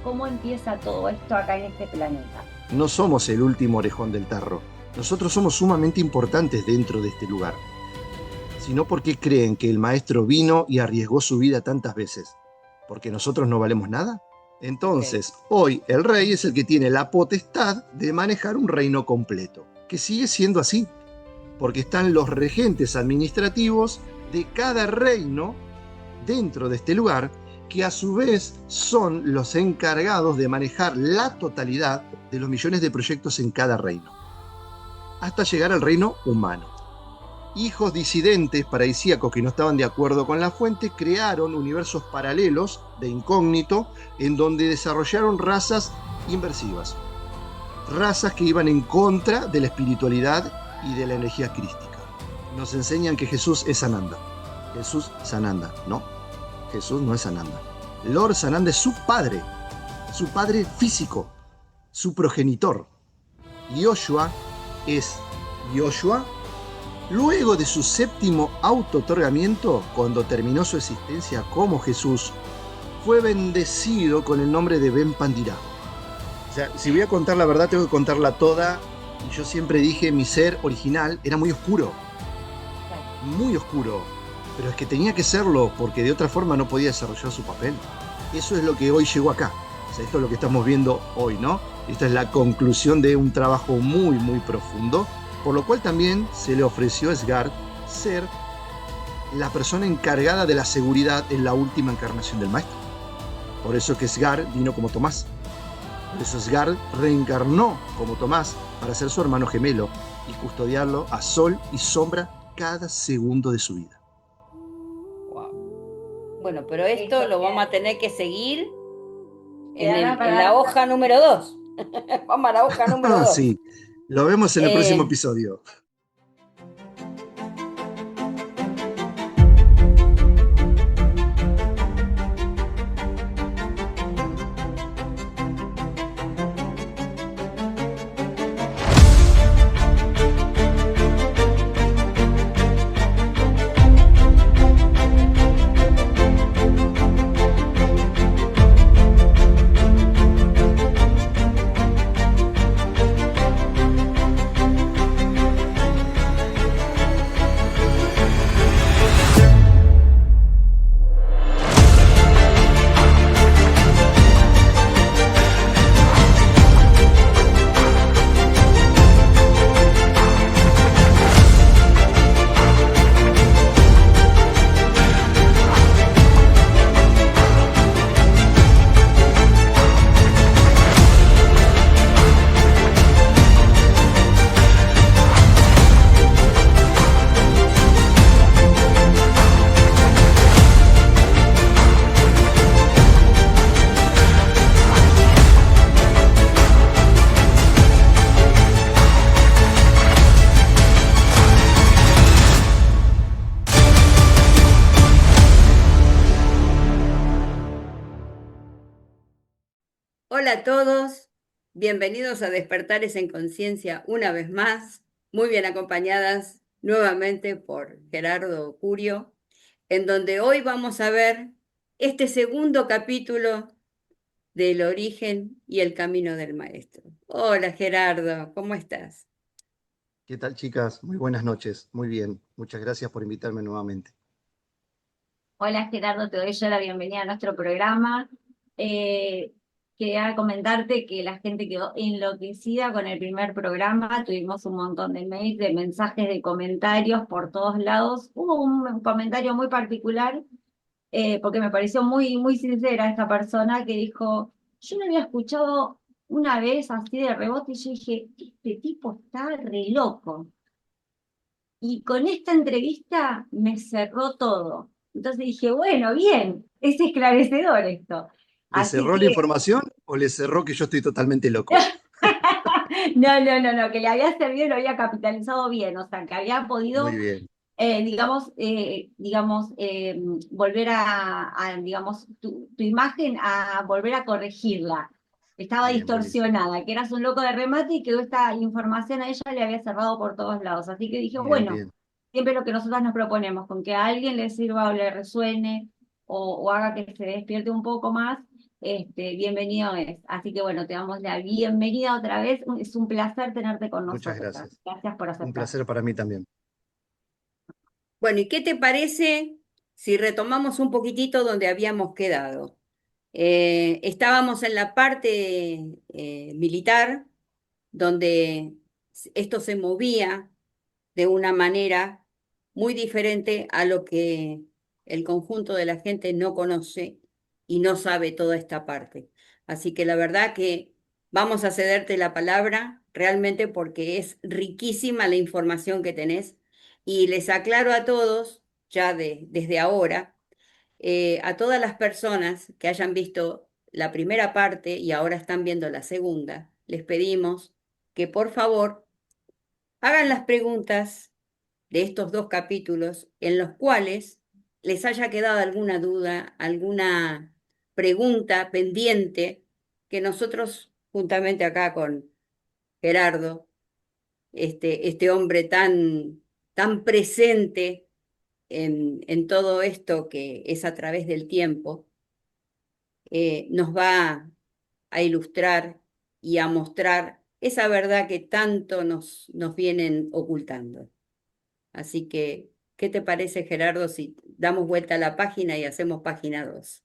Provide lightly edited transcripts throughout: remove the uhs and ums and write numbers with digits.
cómo empieza todo esto acá en este planeta. No somos el último orejón del tarro. Nosotros somos sumamente importantes dentro de este lugar. Sino porque creen que el maestro vino y arriesgó su vida tantas veces. ¿Porque nosotros no valemos nada? Entonces, hoy el rey es el que tiene la potestad de manejar un reino completo, que sigue siendo así, porque están los regentes administrativos de cada reino dentro de este lugar, que a su vez son los encargados de manejar la totalidad de los millones de proyectos en cada reino, hasta llegar al reino humano. Hijos disidentes paradisíacos que no estaban de acuerdo con la fuente crearon universos paralelos de incógnito en donde desarrollaron razas inversivas, razas que iban en contra de la espiritualidad y de la energía crística. Nos enseñan que Jesús es Sananda. Jesús Sananda, no, Jesús no es Sananda. Lord Sananda es su padre físico, su progenitor. Yoshua es Yoshua. Luego de su séptimo auto-otorgamiento, cuando terminó su existencia como Jesús, fue bendecido con el nombre de Ben Pandira. O sea, si voy a contar la verdad, tengo que contarla toda. Y yo siempre dije, mi ser original era muy oscuro. Muy oscuro. Pero es que tenía que serlo, porque de otra forma no podía desarrollar su papel. Eso es lo que hoy llegó acá. O sea, esto es lo que estamos viendo hoy, ¿no? Esta es la conclusión de un trabajo muy, muy profundo. Por lo cual también se le ofreció a Sgard ser la persona encargada de la seguridad en la última encarnación del maestro. Por eso que Sgard vino como Tomás. Por eso Sgard reencarnó como Tomás para ser su hermano gemelo y custodiarlo a sol y sombra cada segundo de su vida. Wow. Bueno, pero esto lo vamos a tener que seguir en la hoja número 2. Vamos a la hoja número 2. Sí, lo vemos en el próximo episodio. Hola a todos, bienvenidos a Despertares en Conciencia una vez más, muy bien acompañadas nuevamente por Gerardo Curio, en donde hoy vamos a ver este segundo capítulo del origen y el camino del maestro. Hola Gerardo, ¿cómo estás? ¿Qué tal, chicas? Muy buenas noches. Muy bien. Muchas gracias por invitarme nuevamente. Hola Gerardo, te doy yo la bienvenida a nuestro programa. Quería comentarte que la gente quedó enloquecida con el primer programa, tuvimos un montón de mails, de mensajes, de comentarios por todos lados. Hubo un comentario muy particular, porque me pareció muy, muy sincera esta persona que dijo, yo lo había escuchado una vez así de rebote y yo dije, este tipo está re loco. Y con esta entrevista me cerró todo. Entonces dije, bueno, bien, es esclarecedor esto. ¿Le Así cerró la que, información o le cerró que yo estoy totalmente loco? no, que le había servido y lo había capitalizado bien, o sea, que había Muy podido, bien. volver digamos, tu imagen a volver a corregirla. Estaba Bien, buenísimo. distorsionada, que eras un loco de remate y quedó esta información a ella le había cerrado por todos lados. Así que dije, Bien, bueno, bien. siempre lo que nosotros nos proponemos, con que a alguien le sirva o le resuene o haga que se despierte un poco más, bienvenido es. Así que bueno, te damos la bienvenida otra vez. Es un placer tenerte con Muchas nosotras. gracias. Gracias por Un aceptar. placer para mí también. Bueno, ¿y qué te parece si retomamos un poquitito donde habíamos quedado? Estábamos en la parte militar, donde esto se movía de una manera muy diferente a lo que el conjunto de la gente no conoce y no sabe toda esta parte. Así que la verdad que vamos a cederte la palabra realmente porque es riquísima la información que tenés y les aclaro a todos, ya desde ahora, a todas las personas que hayan visto la primera parte y ahora están viendo la segunda, les pedimos que por favor hagan las preguntas de estos dos capítulos en los cuales les haya quedado alguna duda, alguna pregunta pendiente que nosotros, juntamente acá con Gerardo, este hombre tan presente en todo esto que es a través del tiempo, nos va a ilustrar y a mostrar esa verdad que tanto nos vienen ocultando. Así que, ¿qué te parece, Gerardo, si damos vuelta a la página y hacemos página 2?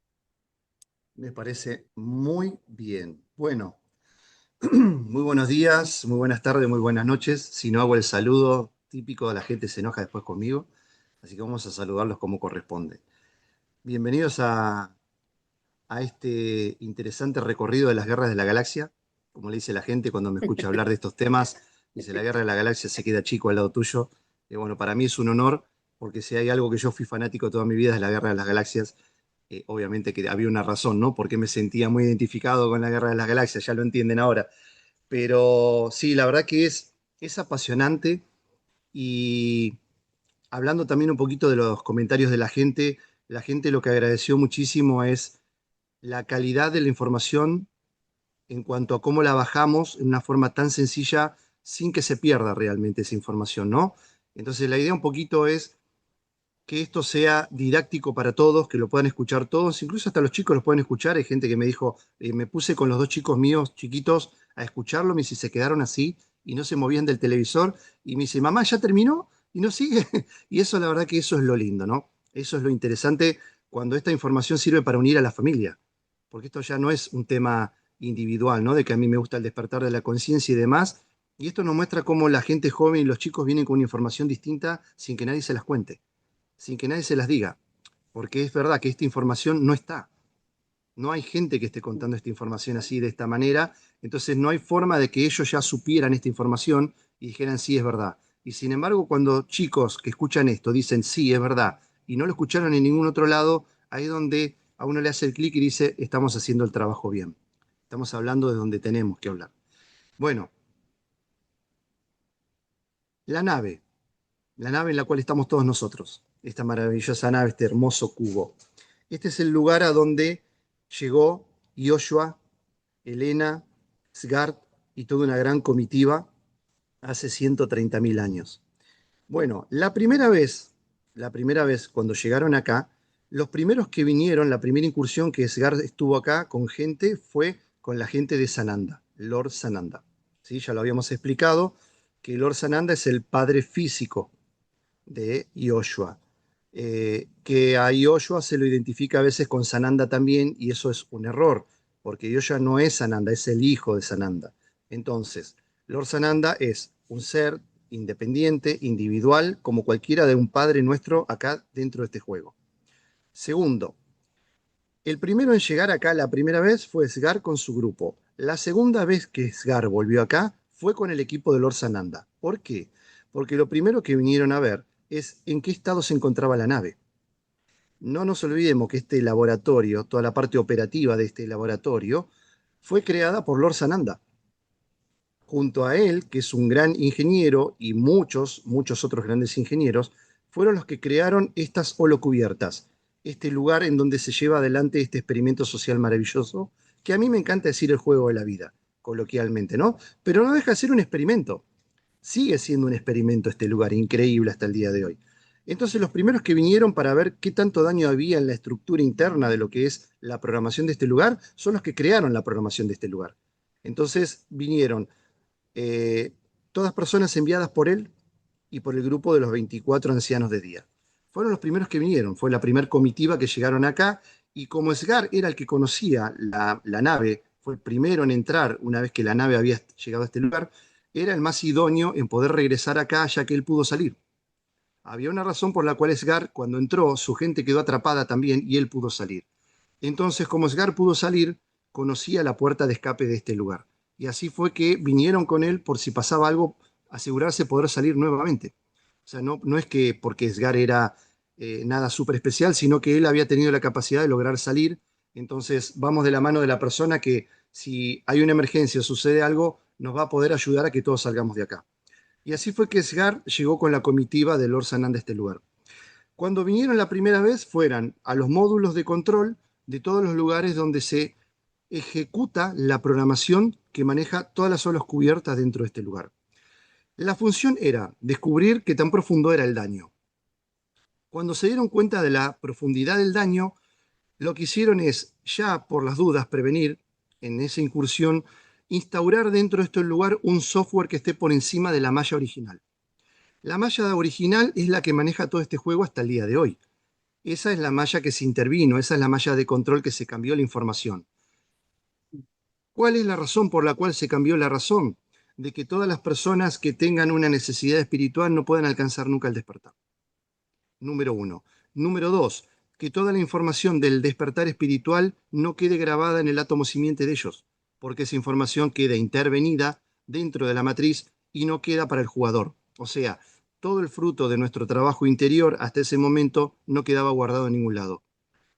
Me parece muy bien. Bueno, muy buenos días, muy buenas tardes, muy buenas noches. Si no hago el saludo típico, la gente se enoja después conmigo. Así que vamos a saludarlos como corresponde. Bienvenidos a este interesante recorrido de las guerras de la galaxia. Como le dice la gente cuando me escucha hablar de estos temas, dice la guerra de la galaxia se queda chico al lado tuyo. Y bueno, para mí es un honor, porque si hay algo que yo fui fanático toda mi vida es la guerra de las galaxias. Obviamente que había una razón, ¿no? Porque me sentía muy identificado con la guerra de las galaxias, ya lo entienden ahora. Pero sí, la verdad que es apasionante y hablando también un poquito de los comentarios de la gente lo que agradeció muchísimo es la calidad de la información en cuanto a cómo la bajamos en una forma tan sencilla sin que se pierda realmente esa información, ¿no? Entonces la idea un poquito es que esto sea didáctico para todos, que lo puedan escuchar todos, incluso hasta los chicos lo pueden escuchar. Hay gente que me dijo, me puse con los dos chicos míos chiquitos a escucharlo, me dice, se quedaron así y no se movían del televisor, y me dice, mamá, ¿ya terminó? Y no sigue. Y eso, la verdad que eso es lo lindo, ¿no? Eso es lo interesante cuando esta información sirve para unir a la familia, porque esto ya no es un tema individual, ¿no? De que a mí me gusta el despertar de la conciencia y demás, y esto nos muestra cómo la gente joven y los chicos vienen con una información distinta sin que nadie se las cuente, sin que nadie se las diga, porque es verdad que esta información no está. No hay gente que esté contando esta información así, de esta manera, entonces no hay forma de que ellos ya supieran esta información y dijeran sí, es verdad. Y sin embargo, cuando chicos que escuchan esto dicen sí, es verdad, y no lo escucharon en ningún otro lado, ahí es donde a uno le hace el clic y dice, estamos haciendo el trabajo bien. Estamos hablando de donde tenemos que hablar. Bueno, la nave, la nave en la cual estamos todos nosotros, esta maravillosa nave, este hermoso cubo. Este es el lugar a donde llegó Yoshua, Helena, Sgard y toda una gran comitiva hace 130.000 años. Bueno, la primera vez cuando llegaron acá, los primeros que vinieron, la primera incursión que Sgard estuvo acá con gente fue con la gente de Sananda, Lord Sananda. ¿Sí? Ya lo habíamos explicado, que Lord Sananda es el padre físico de Yoshua. Que a Yoshua se lo identifica a veces con Sananda también, y eso es un error, porque Yoshua no es Sananda, es el hijo de Sananda. Entonces, Lord Sananda es un ser independiente, individual, como cualquiera de un padre nuestro acá dentro de este juego. Segundo, el primero en llegar acá la primera vez fue Sgar con su grupo. La segunda vez que Sgar volvió acá fue con el equipo de Lord Sananda. ¿Por qué? Porque lo primero que vinieron a ver es en qué estado se encontraba la nave. No nos olvidemos que este laboratorio, toda la parte operativa de este laboratorio, fue creada por Lord Sananda. Junto a él, que es un gran ingeniero, y muchos otros grandes ingenieros, fueron los que crearon estas holocubiertas, este lugar en donde se lleva adelante este experimento social maravilloso, que a mí me encanta decir el juego de la vida, coloquialmente, ¿no? Pero no deja de ser un experimento. Sigue siendo un experimento este lugar, increíble hasta el día de hoy. Entonces los primeros que vinieron para ver qué tanto daño había en la estructura interna de lo que es la programación de este lugar son los que crearon la programación de este lugar. Entonces vinieron eh, todas personas enviadas por él y por el grupo de los 24 ancianos de día. Fueron los primeros que vinieron, fue la primera comitiva que llegaron acá, y como Sgar era el que conocía la nave, fue el primero en entrar una vez que la nave había llegado a este lugar, era el más idóneo en poder regresar acá ya que él pudo salir. Había una razón por la cual Sgar, cuando entró, su gente quedó atrapada también y él pudo salir. Entonces, como Sgar pudo salir, conocía la puerta de escape de este lugar. Y así fue que vinieron con él por si pasaba algo, asegurarse poder salir nuevamente. O sea, no es que porque Sgar era nada súper especial, sino que él había tenido la capacidad de lograr salir. Entonces, vamos de la mano de la persona que si hay una emergencia o sucede algo, nos va a poder ayudar a que todos salgamos de acá. Y así fue que Sgar llegó con la comitiva de Lord Sanand a este lugar. Cuando vinieron la primera vez, fueran a los módulos de control de todos los lugares donde se ejecuta la programación que maneja todas las olas cubiertas dentro de este lugar. La función era descubrir qué tan profundo era el daño. Cuando se dieron cuenta de la profundidad del daño, lo que hicieron es, ya por las dudas, prevenir en esa incursión, instaurar dentro de este lugar un software que esté por encima de la malla original. La malla original es la que maneja todo este juego hasta el día de hoy. Esa es la malla que se intervino, esa es la malla de control que se cambió la información. ¿Cuál es la razón por la cual se cambió la razón? De que todas las personas que tengan una necesidad espiritual no puedan alcanzar nunca el despertar. Número uno. Número dos, que toda la información del despertar espiritual no quede grabada en el átomo simiente de ellos, porque esa información queda intervenida dentro de la matriz y no queda para el jugador. O sea, todo el fruto de nuestro trabajo interior hasta ese momento no quedaba guardado en ningún lado.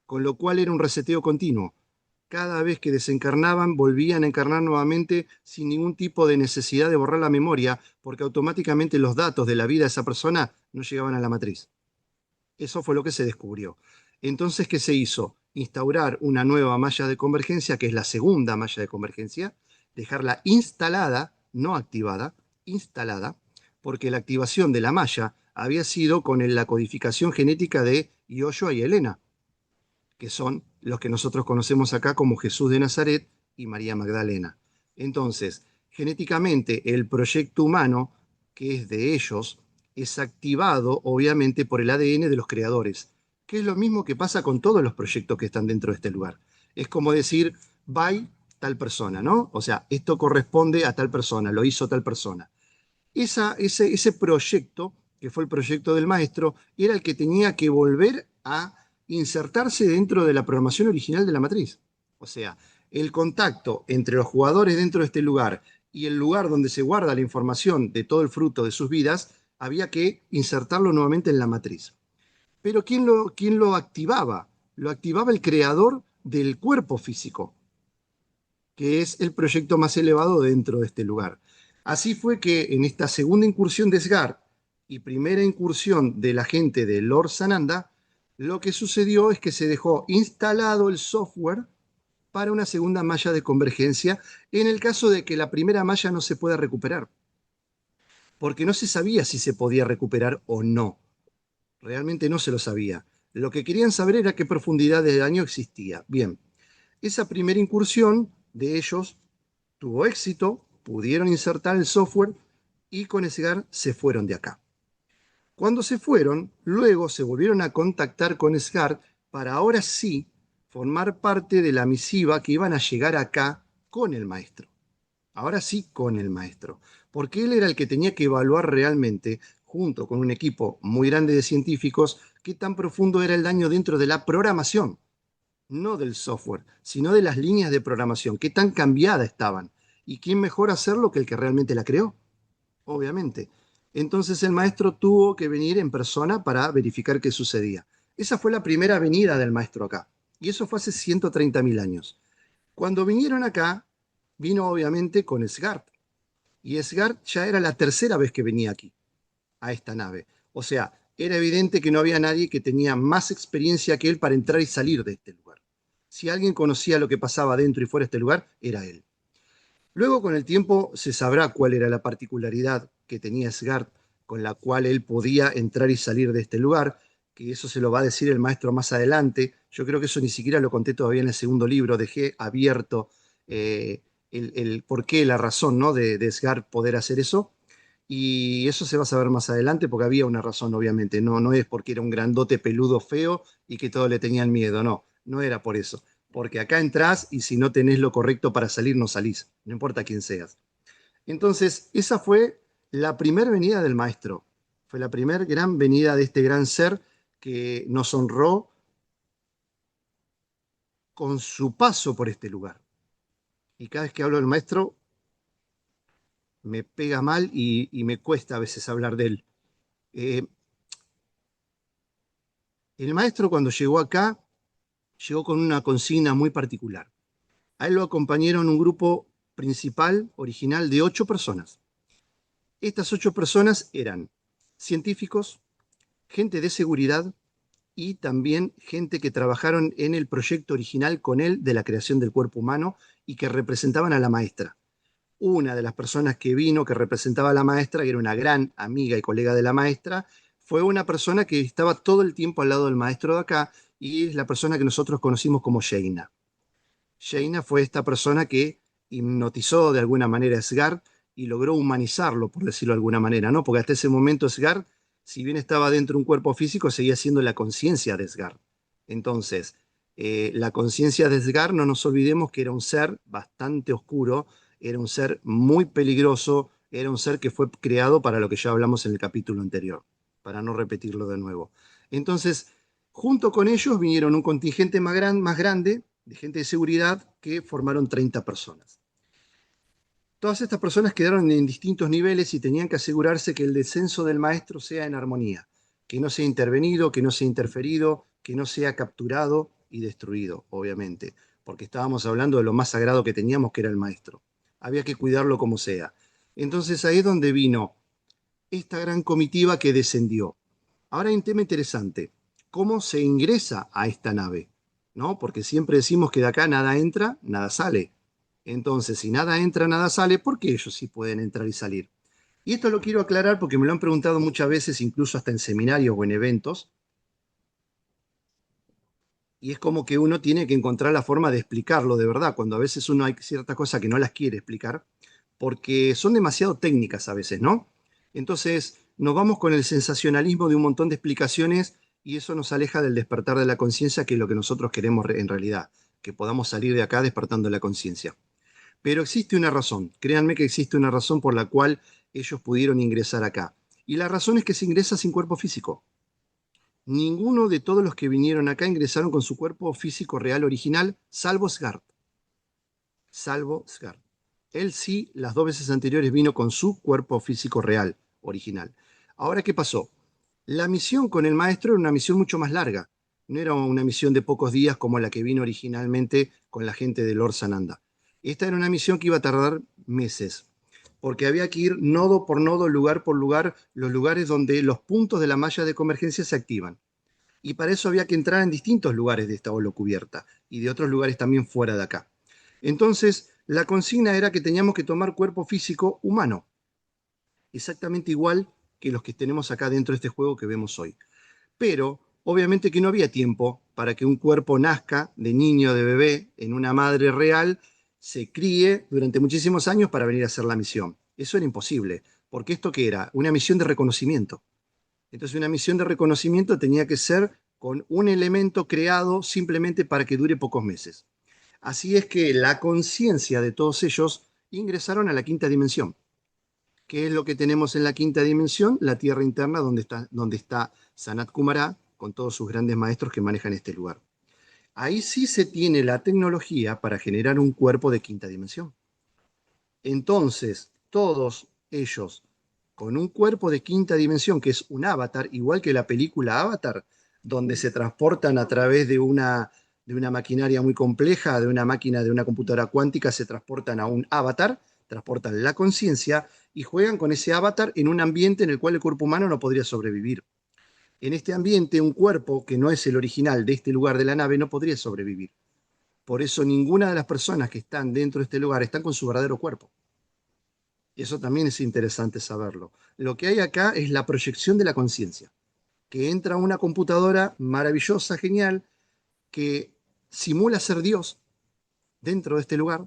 Con lo cual era un reseteo continuo. Cada vez que desencarnaban, volvían a encarnar nuevamente sin ningún tipo de necesidad de borrar la memoria, porque automáticamente los datos de la vida de esa persona no llegaban a la matriz. Eso fue lo que se descubrió. Entonces, ¿qué se hizo? Instaurar una nueva malla de convergencia, que es la segunda malla de convergencia, dejarla instalada, no activada, instalada, porque la activación de la malla había sido con la codificación genética de Yoshua y Elena, que son los que nosotros conocemos acá como Jesús de Nazaret y María Magdalena. Entonces, genéticamente, el proyecto humano, que es de ellos, es activado obviamente por el ADN de los creadores, que es lo mismo que pasa con todos los proyectos que están dentro de este lugar. Es como decir, by tal persona, ¿no? O sea, esto corresponde a tal persona, lo hizo tal persona. Ese proyecto, que fue el proyecto del maestro, era el que tenía que volver a insertarse dentro de la programación original de la matriz. O sea, el contacto entre los jugadores dentro de este lugar y el lugar donde se guarda la información de todo el fruto de sus vidas, había que insertarlo nuevamente en la matriz. Pero ¿quién lo activaba? Lo activaba el creador del cuerpo físico, que es el proyecto más elevado dentro de este lugar. Así fue que en esta segunda incursión de Sgar y primera incursión de la gente de Lord Sananda, lo que sucedió es que se dejó instalado el software para una segunda malla de convergencia en el caso de que la primera malla no se pueda recuperar, porque no se sabía si se podía recuperar o no. Realmente no se lo sabía. Lo que querían saber era qué profundidad de daño existía. Bien, esa primera incursión de ellos tuvo éxito, pudieron insertar el software y con Sgar se fueron de acá. Cuando se fueron, luego se volvieron a contactar con Sgar para ahora sí formar parte de la misiva que iban a llegar acá con el maestro. Ahora sí con el maestro, porque él era el que tenía que evaluar realmente, junto con un equipo muy grande de científicos, qué tan profundo era el daño dentro de la programación, no del software, sino de las líneas de programación, qué tan cambiadas estaban. ¿Y quién mejor hacerlo que el que realmente la creó? Obviamente. Entonces el maestro tuvo que venir en persona para verificar qué sucedía. Esa fue la primera venida del maestro acá. Y eso fue hace 130.000 años. Cuando vinieron acá, vino obviamente con Sgard. Y Sgard ya era la tercera vez que venía aquí, a esta nave. O sea, era evidente que no había nadie que tenía más experiencia que él para entrar y salir de este lugar. Si alguien conocía lo que pasaba dentro y fuera de este lugar, era él. Luego, con el tiempo, se sabrá cuál era la particularidad que tenía Sgard con la cual él podía entrar y salir de este lugar, que eso se lo va a decir el maestro más adelante. Yo creo que eso ni siquiera lo conté todavía en el segundo libro, dejé abierto el por qué, la razón, ¿no? de Sgar poder hacer eso. Y eso se va a saber más adelante porque había una razón, obviamente. No, no es porque era un grandote peludo feo y que todos le tenían miedo, no, no era por eso. Porque acá entrás y si no tenés lo correcto para salir, no salís, no importa quién seas. Entonces, esa fue la primera venida del maestro. Fue la primera gran venida de este gran ser que nos honró con su paso por este lugar. Y cada vez que hablo del maestro, me pega mal y me cuesta a veces hablar de él. Eh, el maestro cuando llegó acá, llegó con una consigna muy particular. A él lo acompañaron un grupo principal, original, de 8 personas. Estas 8 personas eran científicos, gente de seguridad y también gente que trabajaron en el proyecto original con él de la creación del cuerpo humano y que representaban a la maestra. Una de las personas que vino, que representaba a la maestra, que era una gran amiga y colega de la maestra, fue una persona que estaba todo el tiempo al lado del maestro de acá y es la persona que nosotros conocimos como Jaina. Jaina fue esta persona que hipnotizó de alguna manera a Sgar y logró humanizarlo, por decirlo de alguna manera, ¿no? Porque hasta ese momento Sgar, si bien estaba dentro de un cuerpo físico, seguía siendo la conciencia de Sgar. Entonces, la conciencia de Sgar, no nos olvidemos que era un ser bastante oscuro, era un ser muy peligroso, era un ser que fue creado para lo que ya hablamos en el capítulo anterior, para no repetirlo de nuevo. Entonces, junto con ellos vinieron un contingente más grande de gente de seguridad que formaron 30 personas. Todas estas personas quedaron en distintos niveles y tenían que asegurarse que el descenso del maestro sea en armonía, que no sea intervenido, que no sea interferido, que no sea capturado y destruido, obviamente, porque estábamos hablando de lo más sagrado que teníamos, que era el maestro. Había que cuidarlo como sea. Entonces ahí es donde vino esta gran comitiva que descendió. Ahora hay un tema interesante. ¿Cómo se ingresa a esta nave? ¿No? Porque siempre decimos que de acá nada entra, nada sale. Entonces, si nada entra, nada sale, ¿por qué ellos sí pueden entrar y salir? Y esto lo quiero aclarar porque me lo han preguntado muchas veces, incluso hasta en seminarios o en eventos, y es como que uno tiene que encontrar la forma de explicarlo de verdad, cuando a veces uno hay ciertas cosas que no las quiere explicar, porque son demasiado técnicas a veces, ¿no? Entonces nos vamos con el sensacionalismo de un montón de explicaciones y eso nos aleja del despertar de la conciencia, que es lo que nosotros queremos en realidad, que podamos salir de acá despertando la conciencia. Pero existe una razón, créanme que existe una razón por la cual ellos pudieron ingresar acá. Y la razón es que se ingresa sin cuerpo físico. Ninguno de todos los que vinieron acá ingresaron con su cuerpo físico real original, salvo Sgard. Salvo Sgard. Él sí, las 2 veces anteriores vino con su cuerpo físico real, original. Ahora, ¿qué pasó? La misión con el maestro era una misión mucho más larga. No era una misión de pocos días como la que vino originalmente con la gente de Lord Sananda. Esta era una misión que iba a tardar meses, porque había que ir nodo por nodo, lugar por lugar, los lugares donde los puntos de la malla de convergencia se activan. Y para eso había que entrar en distintos lugares de esta holocubierta y de otros lugares también fuera de acá. Entonces, la consigna era que teníamos que tomar cuerpo físico humano, exactamente igual que los que tenemos acá dentro de este juego que vemos hoy. Pero, obviamente que no había tiempo para que un cuerpo nazca de niño, de bebé, en una madre real, se críe durante muchísimos años para venir a hacer la misión. Eso era imposible, porque esto que era una misión de reconocimiento. Entonces una misión de reconocimiento tenía que ser con un elemento creado simplemente para que dure pocos meses. Así es que la conciencia de todos ellos ingresaron a la quinta dimensión. ¿Qué es lo que tenemos en la quinta dimensión? La tierra interna donde está Sanat Kumara con todos sus grandes maestros que manejan este lugar. Ahí sí se tiene la tecnología para generar un cuerpo de quinta dimensión. Entonces, todos ellos con un cuerpo de quinta dimensión, que es un avatar, igual que la película Avatar, donde se transportan a través de una maquinaria muy compleja, de una máquina, de una computadora cuántica, se transportan a un avatar, transportan la conciencia y juegan con ese avatar en un ambiente en el cual el cuerpo humano no podría sobrevivir. En este ambiente, un cuerpo que no es el original de este lugar de la nave no podría sobrevivir. Por eso ninguna de las personas que están dentro de este lugar están con su verdadero cuerpo. Eso también es interesante saberlo. Lo que hay acá es la proyección de la conciencia, que entra a una computadora maravillosa, genial, que simula ser Dios dentro de este lugar,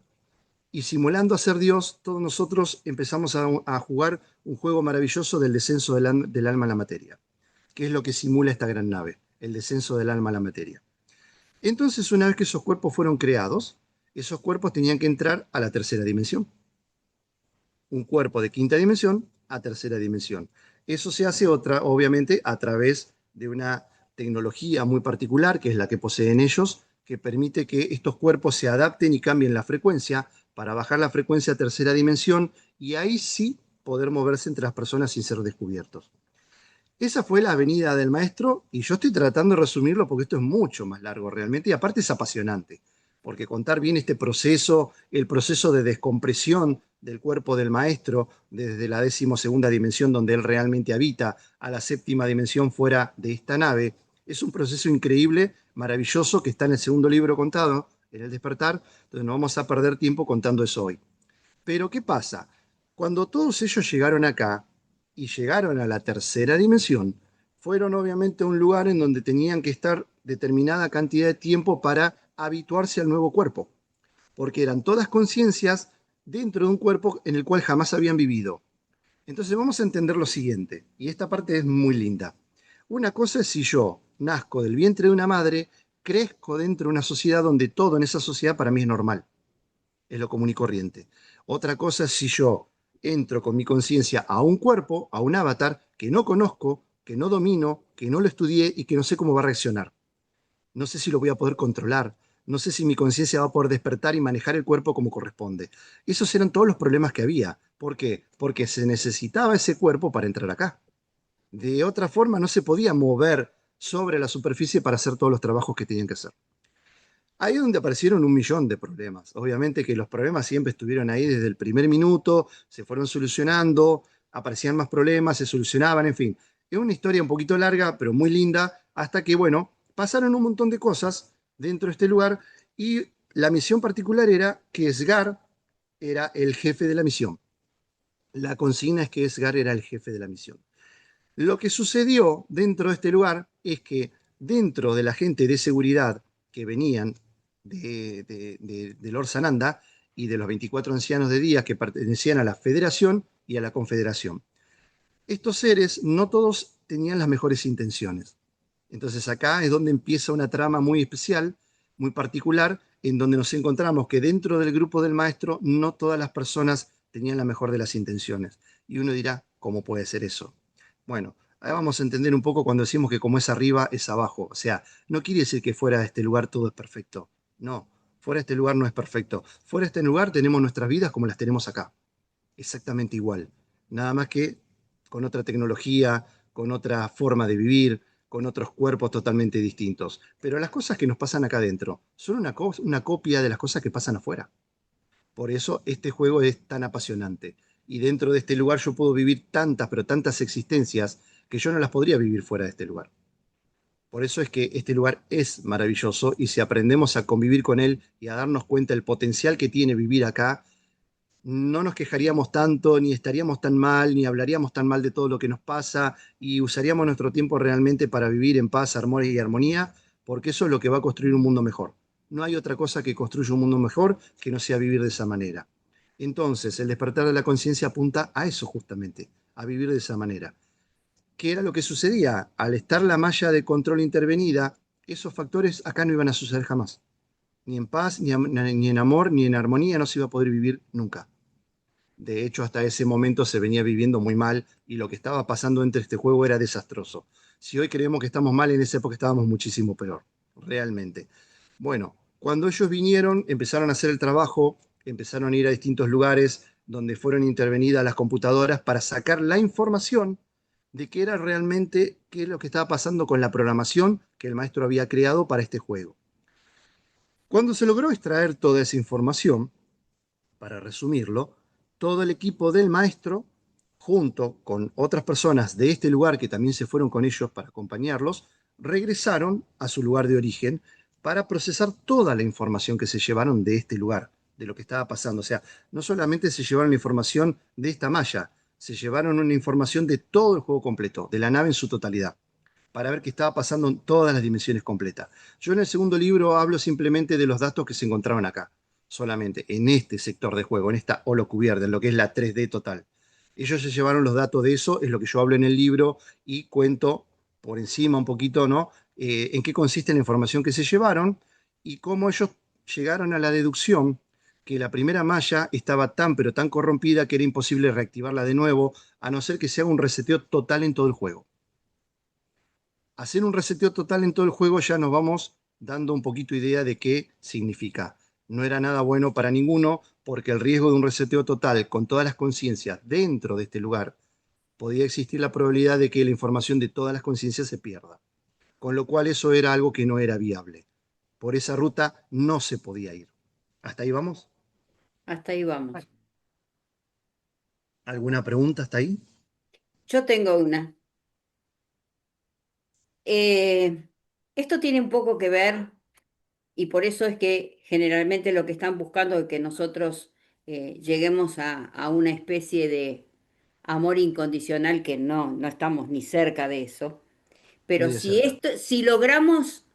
y simulando a ser Dios, todos nosotros empezamos a jugar un juego maravilloso del descenso del alma a la materia, que es lo que simula esta gran nave, el descenso del alma a la materia. Entonces, una vez que esos cuerpos fueron creados, esos cuerpos tenían que entrar a la tercera dimensión. Un cuerpo de quinta dimensión a tercera dimensión. Eso se hace obviamente a través de una tecnología muy particular, que es la que poseen ellos, que permite que estos cuerpos se adapten y cambien la frecuencia para bajar la frecuencia a tercera dimensión y ahí sí poder moverse entre las personas sin ser descubiertos. Esa fue la avenida del maestro y yo estoy tratando de resumirlo porque esto es mucho más largo realmente y aparte es apasionante, porque contar bien este proceso, el proceso de descompresión del cuerpo del maestro desde la 12ª dimensión donde él realmente habita a la 7ª dimensión fuera de esta nave, es un proceso increíble, maravilloso, que está en el segundo libro contado, en El Despertar, entonces no vamos a perder tiempo contando eso hoy. Pero ¿qué pasa? Cuando todos ellos llegaron acá y llegaron a la tercera dimensión, fueron obviamente a un lugar en donde tenían que estar determinada cantidad de tiempo para habituarse al nuevo cuerpo, porque eran todas conciencias dentro de un cuerpo en el cual jamás habían vivido. Entonces vamos a entender lo siguiente, y esta parte es muy linda. Una cosa es si yo nazco del vientre de una madre, crezco dentro de una sociedad donde todo en esa sociedad para mí es normal, es lo común y corriente. Otra cosa es si yo entro con mi conciencia a un cuerpo, a un avatar que no conozco, que no domino, que no lo estudié y que no sé cómo va a reaccionar. No sé si lo voy a poder controlar, no sé si mi conciencia va a poder despertar y manejar el cuerpo como corresponde. Esos eran todos los problemas que había. ¿Por qué? Porque se necesitaba ese cuerpo para entrar acá. De otra forma no se podía mover sobre la superficie para hacer todos los trabajos que tenían que hacer. Ahí es donde aparecieron un millón de problemas. Obviamente que los problemas siempre estuvieron ahí desde el primer minuto, se fueron solucionando, aparecían más problemas, se solucionaban, en fin. Es una historia un poquito larga, pero muy linda, hasta que, bueno, pasaron un montón de cosas dentro de este lugar y la misión particular era que Sgar era el jefe de la misión. La consigna es que Sgar era el jefe de la misión. Lo que sucedió dentro de este lugar es que dentro de la gente de seguridad que venían de Lord Sananda y de los 24 ancianos de día que pertenecían a la Federación y a la Confederación, estos seres no todos tenían las mejores intenciones. Entonces acá es donde empieza una trama muy especial, muy particular, en donde nos encontramos que dentro del grupo del maestro no todas las personas tenían la mejor de las intenciones. Y uno dirá, ¿cómo puede ser eso? Bueno, ahí vamos a entender un poco cuando decimos que como es arriba, es abajo. O sea, no quiere decir que fuera de este lugar todo es perfecto. No, fuera de este lugar no es perfecto. Fuera de este lugar tenemos nuestras vidas como las tenemos acá. Exactamente igual. Nada más que con otra tecnología, con otra forma de vivir, con otros cuerpos totalmente distintos. Pero las cosas que nos pasan acá adentro son una copia de las cosas que pasan afuera. Por eso este juego es tan apasionante. Y dentro de este lugar yo puedo vivir tantas, pero tantas existencias que yo no las podría vivir fuera de este lugar. Por eso es que este lugar es maravilloso y si aprendemos a convivir con él y a darnos cuenta del potencial que tiene vivir acá, no nos quejaríamos tanto, ni estaríamos tan mal, ni hablaríamos tan mal de todo lo que nos pasa y usaríamos nuestro tiempo realmente para vivir en paz, armonía y armonía, porque eso es lo que va a construir un mundo mejor. No hay otra cosa que construya un mundo mejor que no sea vivir de esa manera. Entonces, el despertar de la conciencia apunta a eso justamente, a vivir de esa manera. ¿Qué era lo que sucedía? Al estar la malla de control intervenida, esos factores acá no iban a suceder jamás. Ni en paz, ni en amor, ni en armonía no se iba a poder vivir nunca. De hecho, hasta ese momento se venía viviendo muy mal y lo que estaba pasando entre este juego era desastroso. Si hoy creemos que estamos mal, en esa época estábamos muchísimo peor, realmente. Bueno, cuando ellos vinieron, empezaron a hacer el trabajo, empezaron a ir a distintos lugares donde fueron intervenidas las computadoras para sacar la información de qué era realmente qué es lo que estaba pasando con la programación que el maestro había creado para este juego. Cuando se logró extraer toda esa información, para resumirlo, todo el equipo del maestro, junto con otras personas de este lugar que también se fueron con ellos para acompañarlos, regresaron a su lugar de origen para procesar toda la información que se llevaron de este lugar, de lo que estaba pasando. O sea, no solamente se llevaron la información de esta malla, se llevaron una información de todo el juego completo, de la nave en su totalidad, para ver qué estaba pasando en todas las dimensiones completas. Yo en el segundo libro hablo simplemente de los datos que se encontraban acá, solamente en este sector de juego, en esta holocubierta, en lo que es la 3D total. Ellos se llevaron los datos de eso, es lo que yo hablo en el libro y cuento por encima un poquito, ¿no? En qué consiste la información que se llevaron y cómo ellos llegaron a la deducción que la primera malla estaba tan pero tan corrompida que era imposible reactivarla de nuevo, a no ser que se haga un reseteo total en todo el juego. Hacer un reseteo total en todo el juego ya nos vamos dando un poquito idea de qué significa. No era nada bueno para ninguno porque el riesgo de un reseteo total con todas las conciencias dentro de este lugar, podía existir la probabilidad de que la información de todas las conciencias se pierda. Con lo cual eso era algo que no era viable. Por esa ruta no se podía ir. ¿Hasta ahí vamos? Hasta ahí vamos. ¿Alguna pregunta hasta ahí? Yo tengo una. Eh, Esto tiene un poco que ver, y por eso es que generalmente lo que están buscando es que nosotros lleguemos a una especie de amor incondicional que no estamos ni cerca de eso. Ni Pero de si cerca. esto, si logramos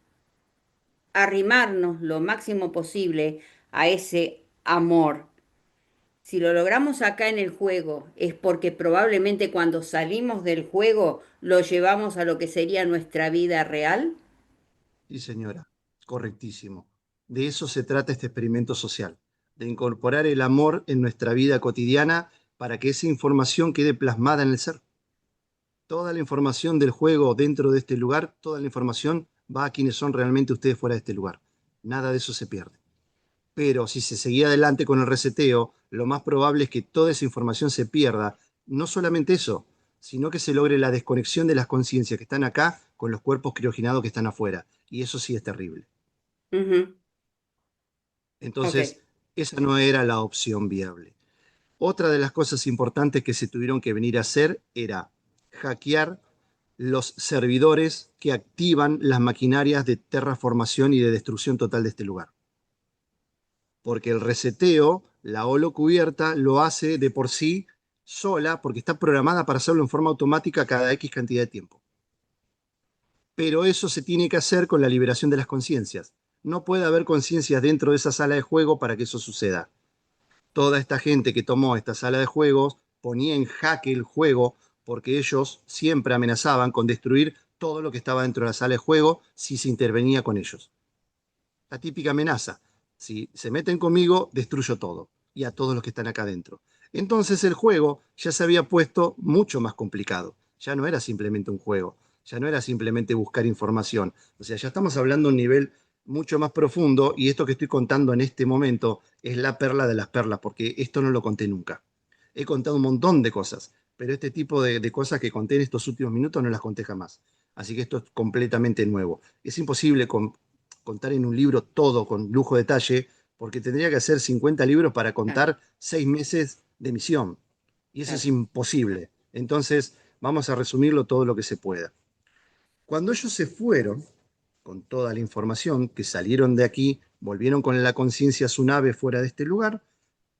arrimarnos lo máximo posible a ese amor, si lo logramos acá en el juego, es porque probablemente cuando salimos del juego lo llevamos a lo que sería nuestra vida real. Sí, señora. Correctísimo. De eso se trata este experimento social, de incorporar el amor en nuestra vida cotidiana para que esa información quede plasmada en el ser. Toda la información del juego dentro de este lugar, toda la información va a quienes son realmente ustedes fuera de este lugar. Nada de eso se pierde. Pero si se seguía adelante con el reseteo, lo más probable es que toda esa información se pierda. No solamente eso, sino que se logre la desconexión de las conciencias que están acá con los cuerpos crioginados que están afuera. Y eso sí es terrible. Ujú. Ok, Entonces, esa no era la opción viable. Otra de las cosas importantes que se tuvieron que venir a hacer era hackear los servidores que activan las maquinarias de terraformación y de destrucción total de este lugar. Porque el reseteo, la holo cubierta, lo hace de por sí sola, porque está programada para hacerlo en forma automática cada X cantidad de tiempo. Pero eso se tiene que hacer con la liberación de las conciencias. No puede haber conciencias dentro de esa sala de juego para que eso suceda. Toda esta gente que tomó esta sala de juegos ponía en jaque el juego porque ellos siempre amenazaban con destruir todo lo que estaba dentro de la sala de juego si se intervenía con ellos. La típica amenaza. Si se meten conmigo, destruyo todo y a todos los que están acá adentro. Entonces el juego ya se había puesto mucho más complicado. Ya no era simplemente un juego, ya no era simplemente buscar información. O sea, ya estamos hablando de un nivel mucho más profundo y esto que estoy contando en este momento es la perla de las perlas, porque esto no lo conté nunca. He contado un montón de cosas, pero este tipo de cosas que conté en estos últimos minutos no las conté jamás. Así que esto es completamente nuevo. Es imposible contar en un libro todo con lujo de detalle, porque tendría que hacer 50 libros para claro, contar 6 meses de misión. Y eso es claro. imposible. Entonces, vamos a resumirlo todo lo que se pueda. Cuando ellos se fueron, con toda la información, que salieron de aquí, volvieron con la conciencia a su nave fuera de este lugar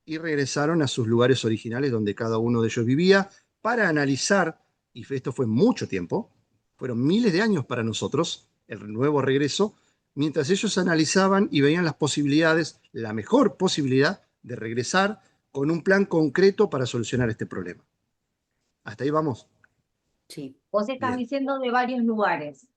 y regresaron a sus lugares originales donde cada uno de ellos vivía para analizar, y esto fue mucho tiempo, fueron miles de años para nosotros, el nuevo regreso, mientras ellos analizaban y veían las posibilidades, la mejor posibilidad de regresar con un plan concreto para solucionar este problema. Hasta ahí vamos. Sí. Vos estás Bien, diciendo de varios lugares,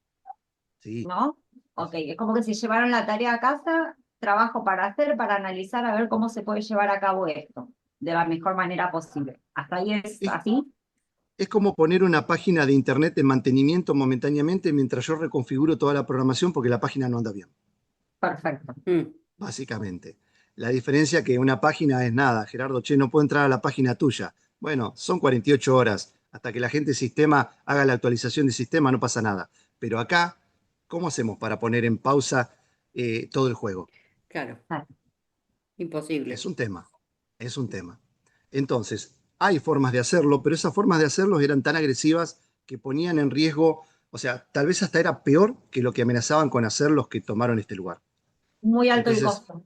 sí. ¿no? Ok, es como que se llevaron la tarea a casa, trabajo para hacer, para analizar, a ver cómo se puede llevar a cabo esto de la mejor manera posible. ¿Hasta ahí es Es, así? es como poner una página de internet en mantenimiento momentáneamente mientras yo reconfiguro toda la programación porque la página no anda bien, Perfecto. Mm, básicamente. La diferencia que una página es nada, Gerardo, che, no puedo entrar a la página tuya. Bueno, son 48 horas. Hasta que la gente del sistema haga la actualización del sistema no pasa nada. Pero acá, ¿cómo hacemos para poner en pausa todo el juego? claro, Ah, imposible. Es un tema, es un tema. Entonces, hay formas de hacerlo, pero esas formas de hacerlo eran tan agresivas que ponían en riesgo, o sea, tal vez hasta era peor que lo que amenazaban con hacer los que tomaron este lugar. muy alto el Entonces, costo.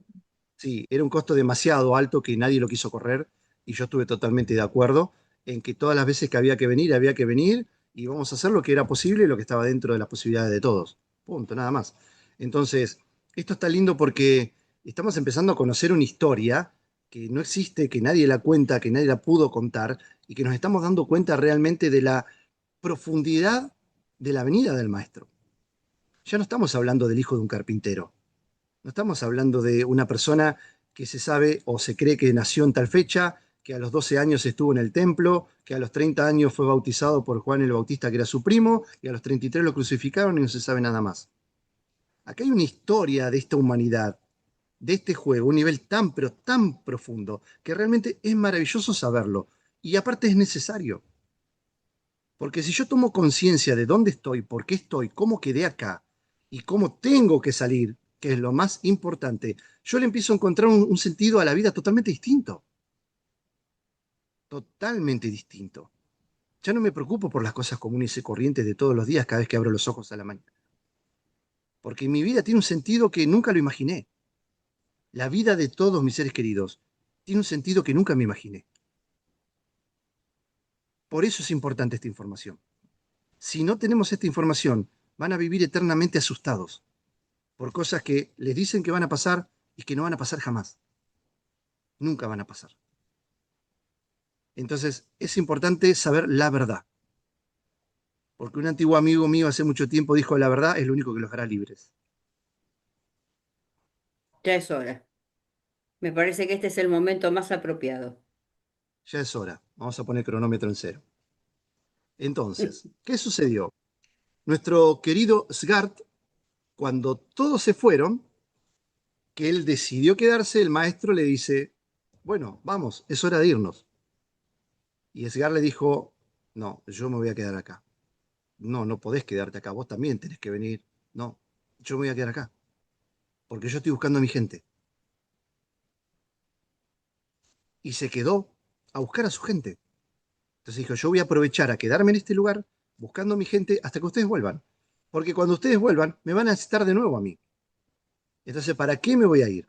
Sí, era un costo demasiado alto que nadie lo quiso correr y yo estuve totalmente de acuerdo en que todas las veces que había que venir y vamos a hacer lo que era posible y lo que estaba dentro de las posibilidades de todos. Punto, nada más. Entonces, esto está lindo porque estamos empezando a conocer una historia que no existe, que nadie la cuenta, que nadie la pudo contar y que nos estamos dando cuenta realmente de la profundidad de la venida del maestro. Ya no estamos hablando del hijo de un carpintero. No estamos hablando de una persona que se sabe o se cree que nació en tal fecha, que a los 12 años estuvo en el templo, que a los 30 años fue bautizado por Juan el Bautista, que era su primo, y a los 33 lo crucificaron y no se sabe nada más. Acá hay una historia de esta humanidad, de este juego, un nivel tan, pero tan profundo, que realmente es maravilloso saberlo. Y aparte es necesario. Porque si yo tomo conciencia de dónde estoy, por qué estoy, cómo quedé acá y cómo tengo que salir, que es lo más importante, yo le empiezo a encontrar un sentido a la vida totalmente distinto. Totalmente distinto. Ya no me preocupo por las cosas comunes y corrientes de todos los días cada vez que abro los ojos a la mañana. Porque mi vida tiene un sentido que nunca lo imaginé. La vida de todos mis seres queridos tiene un sentido que nunca me imaginé. Por eso es importante esta información. Si no tenemos esta información, van a vivir eternamente asustados por cosas que les dicen que van a pasar y que no van a pasar jamás. Nunca van a pasar. Entonces, es importante saber la verdad. Porque un antiguo amigo mío hace mucho tiempo dijo, la verdad es lo único que los hará libres. Ya es hora. Me parece que este es el momento más apropiado. Ya es hora. Vamos a poner cronómetro en cero. Entonces, ¿qué sucedió? Nuestro querido Sgart, cuando todos se fueron, que él decidió quedarse, el maestro le dice, bueno, vamos, es hora de irnos. Y Sgart le dijo, no, yo me voy a quedar acá. No, no podés quedarte acá, vos también tenés que venir. No, yo me voy a quedar acá, porque yo estoy buscando a mi gente. Y se quedó a buscar a su gente. Entonces dijo, yo voy a aprovechar a quedarme en este lugar buscando a mi gente hasta que ustedes vuelvan. Porque cuando ustedes vuelvan, me van a necesitar de nuevo a mí. Entonces, ¿para qué me voy a ir?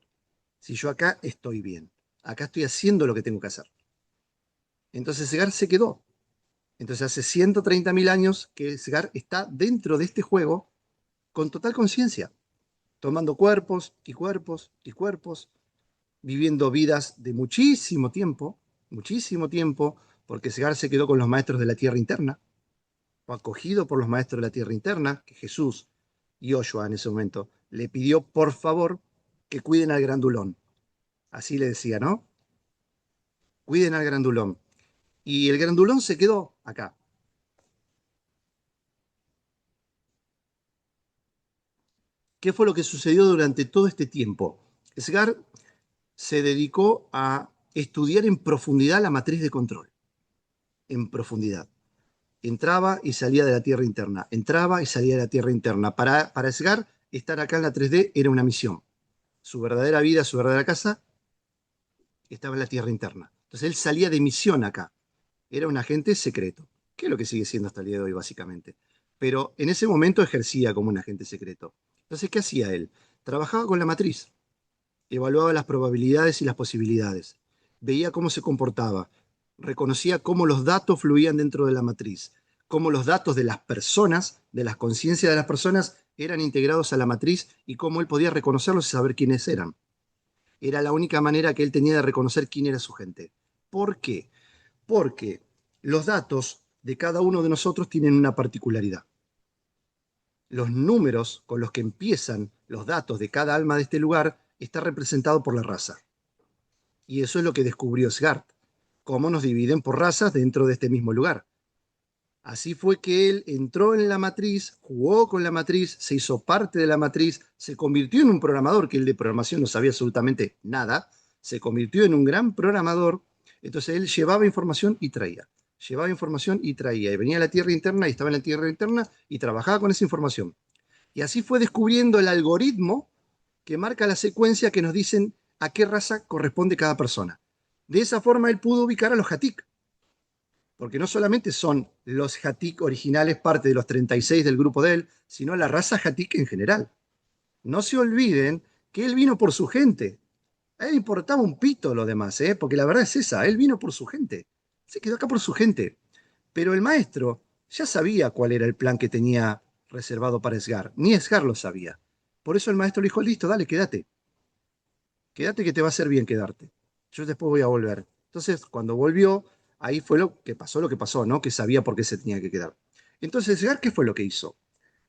Si yo acá estoy bien. Acá estoy haciendo lo que tengo que hacer. Entonces Segar se quedó. Entonces hace 130.000 años que Segar está dentro de este juego con total conciencia, tomando cuerpos y cuerpos y cuerpos, viviendo vidas de muchísimo tiempo, porque Segar se quedó con los maestros de la tierra interna, o acogido por los maestros de la tierra interna, que Jesús y Oshua en ese momento le pidió por favor que cuiden al grandulón. Así le decía, ¿no? Cuiden al grandulón. Y el grandulón se quedó acá. ¿Qué fue lo que sucedió durante todo este tiempo? Sgar se dedicó a estudiar en profundidad la matriz de control. En profundidad. Entraba y salía de la tierra interna. Entraba y salía de la tierra interna. Para Sgar, estar acá en la 3D era una misión. Su verdadera vida, su verdadera casa, estaba en la tierra interna. Entonces él salía de misión acá. Era un agente secreto, que es lo que sigue siendo hasta el día de hoy, básicamente. Pero en ese momento ejercía como un agente secreto. Entonces, ¿qué hacía él? Trabajaba con la matriz, evaluaba las probabilidades y las posibilidades, veía cómo se comportaba, reconocía cómo los datos fluían dentro de la matriz, cómo los datos de las personas, de las conciencias de las personas, eran integrados a la matriz y cómo él podía reconocerlos y saber quiénes eran. Era la única manera que él tenía de reconocer quién era su gente. ¿Por qué? Porque los datos de cada uno de nosotros tienen una particularidad. Los números con los que empiezan los datos de cada alma de este lugar está representado por la raza. Y eso es lo que descubrió Sgart, cómo nos dividen por razas dentro de este mismo lugar. Así fue que él entró en la matriz, jugó con la matriz, se hizo parte de la matriz, se convirtió en un programador, que él de programación no sabía absolutamente nada, se convirtió en un gran programador. Entonces él llevaba información y traía, llevaba información y traía, y venía a la tierra interna y estaba en la tierra interna y trabajaba con esa información. Y así fue descubriendo el algoritmo que marca la secuencia que nos dicen a qué raza corresponde cada persona. De esa forma él pudo ubicar a los Hatik, porque no solamente son los Hatik originales parte de los 36 del grupo de él, sino la raza Hatik en general. No se olviden que él vino por su gente. A él le importaba un pito lo demás, ¿eh? Porque la verdad es esa, él vino por su gente, se quedó acá por su gente. Pero el maestro ya sabía cuál era el plan que tenía reservado para Esgar, ni Esgar lo sabía. Por eso el maestro le dijo, listo, dale, quédate. Quédate que te va a hacer bien quedarte. Yo después voy a volver. Entonces, cuando volvió, ahí fue lo que pasó, ¿no? Que sabía por qué se tenía que quedar. Entonces, Esgar, ¿qué fue lo que hizo?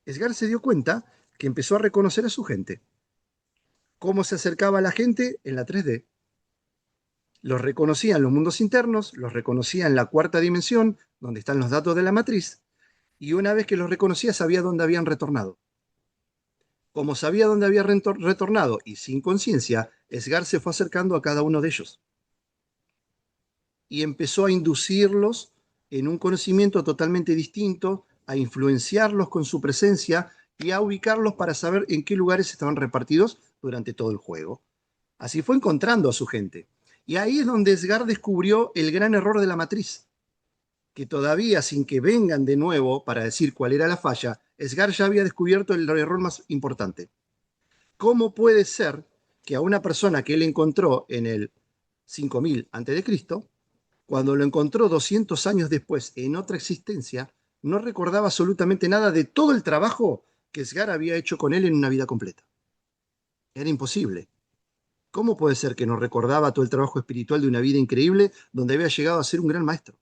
Esgar se dio cuenta que empezó a reconocer a su gente. Cómo se acercaba a la gente en la 3D. Los reconocía en los mundos internos, los reconocía en la cuarta dimensión, donde están los datos de la matriz, y una vez que los reconocía sabía dónde habían retornado. Como sabía dónde había retornado y sin conciencia, Esgar se fue acercando a cada uno de ellos y empezó a inducirlos en un conocimiento totalmente distinto, a influenciarlos con su presencia y a ubicarlos para saber en qué lugares estaban repartidos durante todo el juego. Así fue encontrando a su gente. Y ahí es donde Esgar descubrió el gran error de la matriz, que todavía sin que vengan de nuevo para decir cuál era la falla, Esgar ya había descubierto el error más importante. ¿Cómo puede ser que a una persona que él encontró en el 5000 a.C., cuando lo encontró 200 años después en otra existencia, no recordaba absolutamente nada de todo el trabajo que Sgar había hecho con él en una vida completa? Era imposible. ¿Cómo puede ser que no recordaba todo el trabajo espiritual de una vida increíble donde había llegado a ser un gran maestro?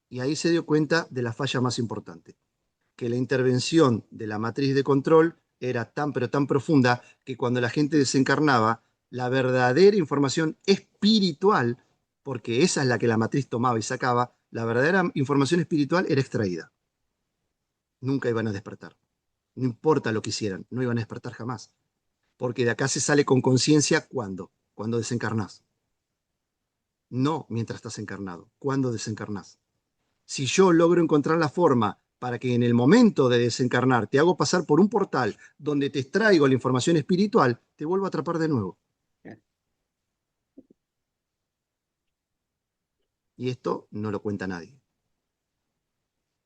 Y ahí se dio cuenta de la falla más importante, que la intervención de la matriz de control era tan pero tan profunda que cuando la gente desencarnaba, la verdadera información espiritual, porque esa es la que la matriz tomaba y sacaba, la verdadera información espiritual era extraída. Nunca iban a despertar. No importa lo que hicieran, no iban a despertar jamás. Porque de acá se sale con conciencia cuando desencarnás. No mientras estás encarnado, cuando desencarnás. Si yo logro encontrar la forma para que en el momento de desencarnar te hago pasar por un portal donde te extraigo la información espiritual, te vuelvo a atrapar de nuevo. Y esto no lo cuenta nadie.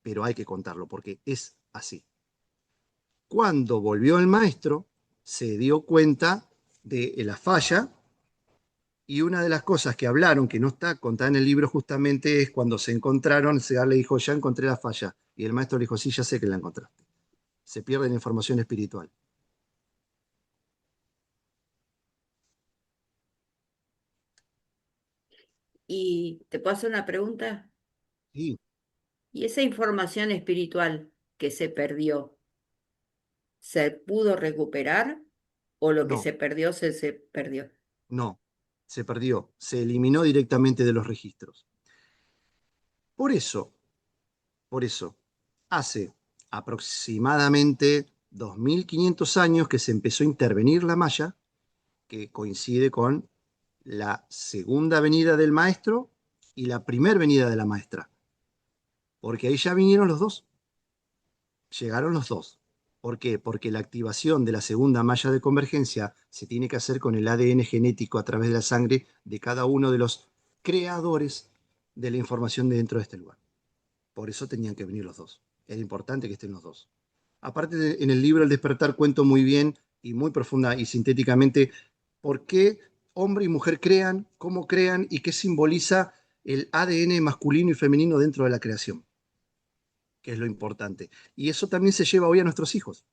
Pero hay que contarlo porque es así. Cuando volvió el maestro, se dio cuenta de la falla y una de las cosas que hablaron, que no está contada en el libro justamente, es cuando se encontraron, Segar le dijo, ya encontré la falla. Y el maestro le dijo, sí, ya sé que la encontraste. Se pierde la información espiritual. Y te puedo hacer una pregunta. Sí, ¿Y esa información espiritual que se perdió, se pudo recuperar o lo que no, se perdió? no, se perdió, se eliminó directamente de los registros. Por eso, por eso, hace aproximadamente 2500 años que se empezó a intervenir la Maya, que coincide con la segunda venida del maestro y la primera venida de la maestra. Porque ahí ya vinieron los dos, llegaron los dos. ¿Por qué? Porque la activación de la segunda malla de convergencia se tiene que hacer con el ADN genético a través de la sangre de cada uno de los creadores de la información de dentro de este lugar. Por eso tenían que venir los dos. Era importante que estén los dos. Aparte, en el libro El despertar cuento muy bien y muy profunda y sintéticamente por qué hombre y mujer crean, cómo crean y qué simboliza el ADN masculino y femenino dentro de la creación, que es lo importante. Y eso también se lleva hoy a nuestros hijos.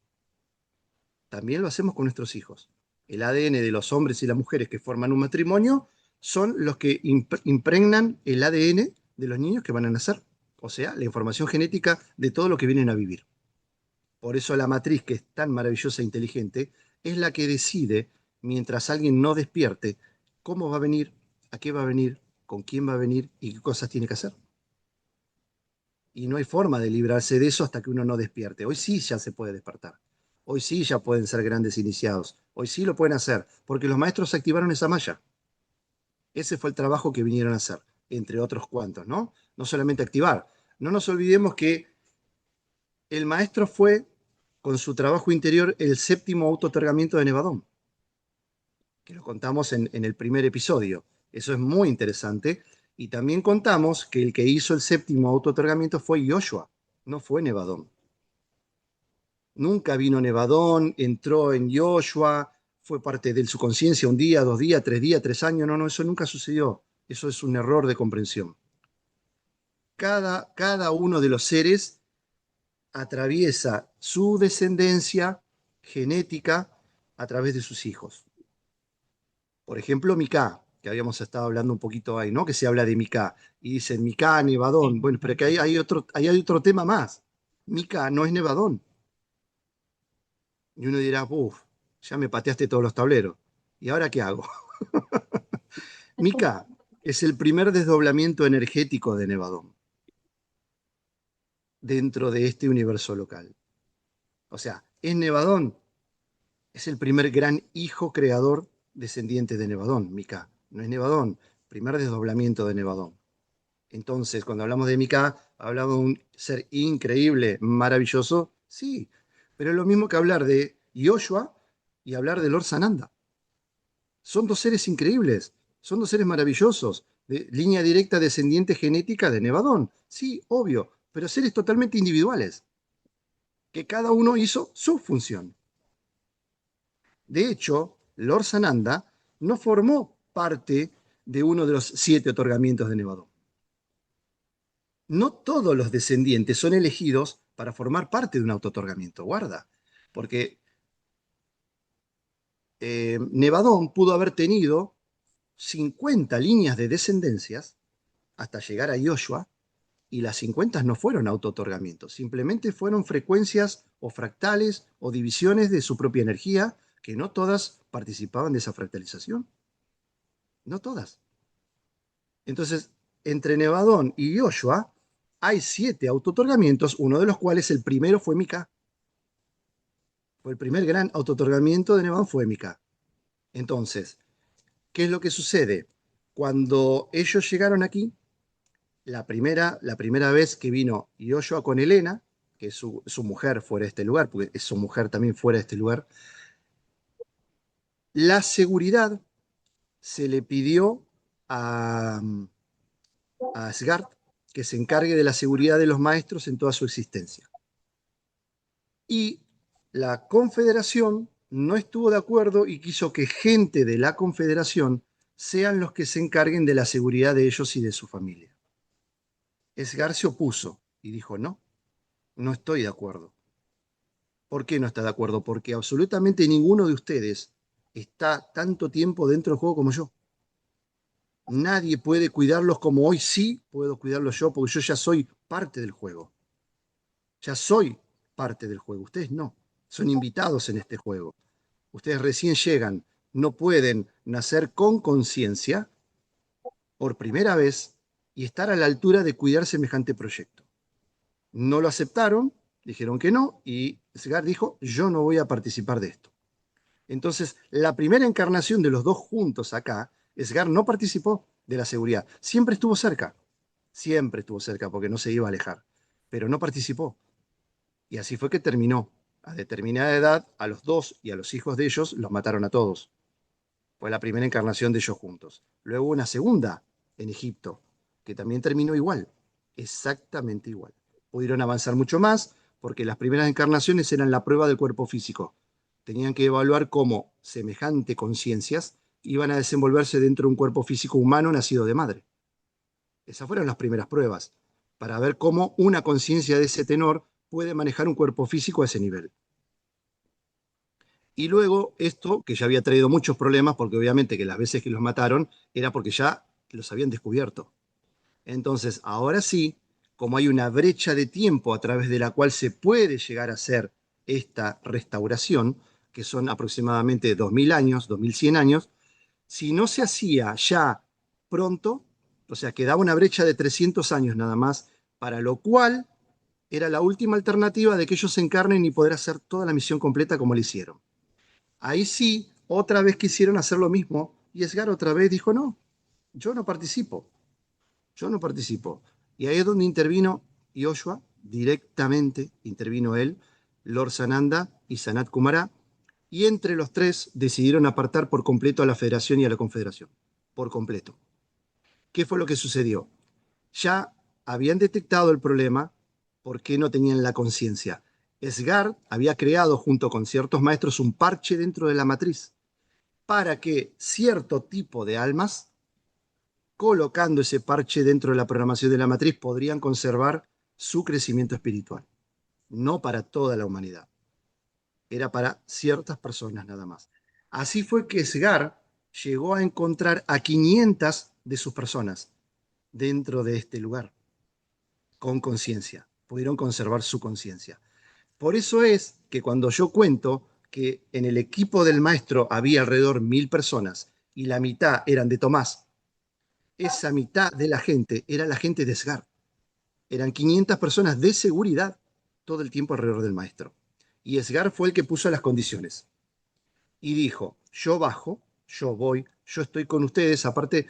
También lo hacemos con nuestros hijos. El ADN de los hombres y las mujeres que forman un matrimonio son los que impregnan el ADN de los niños que van a nacer. O sea, la información genética de todo lo que vienen a vivir. Por eso la matriz, que es tan maravillosa e inteligente, es la que decide, mientras alguien no despierte, cómo va a venir, a qué va a venir, con quién va a venir y qué cosas tiene que hacer. Y no hay forma de librarse de eso hasta que uno no despierte. Hoy sí ya se puede despertar. Hoy sí ya pueden ser grandes iniciados. Hoy sí lo pueden hacer, porque los maestros activaron esa malla. Ese fue el trabajo que vinieron a hacer, entre otros cuantos, ¿no? No solamente activar. No nos olvidemos que el maestro fue, con su trabajo interior, el séptimo auto-otorgamiento de Nevadón, que lo contamos en el primer episodio. Eso es muy interesante. Y también contamos que el que hizo el séptimo auto-otorgamiento fue Yoshua, no fue Nevadón. Nunca vino Nevadón, entró en Yoshua, fue parte de su conciencia un día, 2 días, 3 días, 3 años. No, no, eso nunca sucedió. Eso es un error de comprensión. Cada uno de los seres atraviesa su descendencia genética a través de sus hijos. Por ejemplo, Miká, que habíamos estado hablando un poquito ahí, ¿no? Que se habla de Miká. Y dicen Miká, Nevadón. Bueno, pero que ahí hay otro tema más. Miká no es Nevadón. Y uno dirá, uff, ya me pateaste todos los tableros. ¿Y ahora qué hago? Miká es el primer desdoblamiento energético de Nevadón dentro de este universo local. O sea, es Nevadón, es el primer gran hijo creador descendiente de Nevadón, Miká. No es Nevadón, primer desdoblamiento de Nevadón. Entonces, cuando hablamos de Miká, hablamos de un ser increíble, maravilloso, sí, pero es lo mismo que hablar de Yoshua y hablar de Lord Sananda. Son dos seres increíbles, son dos seres maravillosos, de línea directa descendiente genética de Nevadón. Sí, obvio, pero seres totalmente individuales, que cada uno hizo su función. De hecho, Lord Sananda no formó parte de uno de los 7 otorgamientos de Nevadón. No todos los descendientes son elegidos para formar parte de un auto-otorgamiento, guarda, porque Nevadón pudo haber tenido 50 líneas de descendencias hasta llegar a Yoshua, y las 50 no fueron auto-otorgamientos, simplemente fueron frecuencias o fractales o divisiones de su propia energía, que no todas participaban de esa fractalización. No todas. Entonces, entre Nevadón y Yoshua hay 7 auto-otorgamientos, uno de los cuales el primero fue Miká. Fue el primer gran auto-otorgamiento de Nevadón fue Miká. Entonces, ¿qué es lo que sucede? Cuando ellos llegaron aquí, la primera vez que vino Yoshua con Helena, que es su mujer fuera de este lugar, porque es su mujer también fuera de este lugar, la seguridad se le pidió a Asgard que se encargue de la seguridad de los maestros en toda su existencia. Y la Confederación no estuvo de acuerdo y quiso que gente de la Confederación sean los que se encarguen de la seguridad de ellos y de su familia. Asgard se opuso y dijo, no, no estoy de acuerdo. ¿Por qué no está de acuerdo? Porque absolutamente ninguno de ustedes está tanto tiempo dentro del juego como yo. Nadie puede cuidarlos como hoy sí puedo cuidarlos yo, porque yo ya soy parte del juego. Ya soy parte del juego. Ustedes no. Son invitados en este juego. Ustedes recién llegan. No pueden nacer con conciencia por primera vez y estar a la altura de cuidar semejante proyecto. No lo aceptaron, dijeron que no, y Asgard dijo, yo no voy a participar de esto. Entonces, la primera encarnación de los dos juntos acá, Asgard no participó de la seguridad. Siempre estuvo cerca porque no se iba a alejar, pero no participó. Y así fue que terminó. A determinada edad, a los dos y a los hijos de ellos los mataron a todos. Fue la primera encarnación de ellos juntos. Luego una segunda en Egipto, que también terminó igual, exactamente igual. Pudieron avanzar mucho más porque las primeras encarnaciones eran la prueba del cuerpo físico. Tenían que evaluar cómo semejante conciencias iban a desenvolverse dentro de un cuerpo físico humano nacido de madre. Esas fueron las primeras pruebas, para ver cómo una conciencia de ese tenor puede manejar un cuerpo físico a ese nivel. Y luego esto, que ya había traído muchos problemas, porque obviamente que las veces que los mataron era porque ya los habían descubierto. Entonces, ahora sí, como hay una brecha de tiempo a través de la cual se puede llegar a hacer esta restauración, que son aproximadamente 2000 años, 2100 años, si no se hacía ya pronto, o sea, quedaba una brecha de 300 años nada más, para lo cual era la última alternativa de que ellos se encarnen y poder hacer toda la misión completa como lo hicieron. Ahí sí, otra vez quisieron hacer lo mismo y Asgard otra vez dijo, no, yo no participo, yo no participo. Y ahí es donde intervino Yoshua, directamente intervino él, Lord Sananda y Sanat Kumara, y entre los tres decidieron apartar por completo a la Federación y a la Confederación, por completo. ¿Qué fue lo que sucedió? Ya habían detectado el problema porque no tenían la conciencia. Asgard había creado junto con ciertos maestros un parche dentro de la matriz para que cierto tipo de almas, colocando ese parche dentro de la programación de la matriz, podrían conservar su crecimiento espiritual. No para toda la humanidad. Era para ciertas personas nada más. Así fue que Sgar llegó a encontrar a 500 de sus personas dentro de este lugar, con conciencia. Pudieron conservar su conciencia. Por eso es que cuando yo cuento que en el equipo del maestro había alrededor 1000 personas y la mitad eran de Tomás, esa mitad de la gente era la gente de Sgar. Eran 500 personas de seguridad todo el tiempo alrededor del maestro. Y Sgar fue el que puso las condiciones. Y dijo, yo bajo, yo voy, yo estoy con ustedes. Aparte,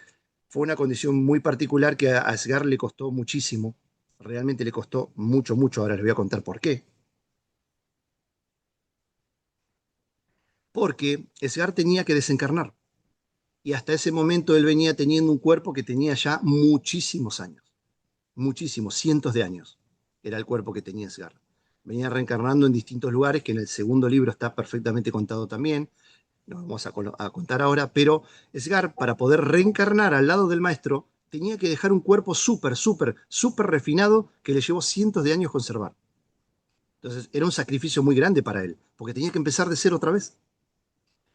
fue una condición muy particular que a Sgar le costó muchísimo. Realmente le costó mucho, mucho. Ahora les voy a contar por qué. Porque Sgar tenía que desencarnar. Y hasta ese momento él venía teniendo un cuerpo que tenía ya muchísimos años. Muchísimos, cientos de años. Era el cuerpo que tenía Sgar. Venía reencarnando en distintos lugares, que en el segundo libro está perfectamente contado también. Lo vamos a contar ahora, pero Sgar, para poder reencarnar al lado del maestro, tenía que dejar un cuerpo súper, súper, súper refinado que le llevó cientos de años conservar. Entonces era un sacrificio muy grande para él, porque tenía que empezar de cero otra vez.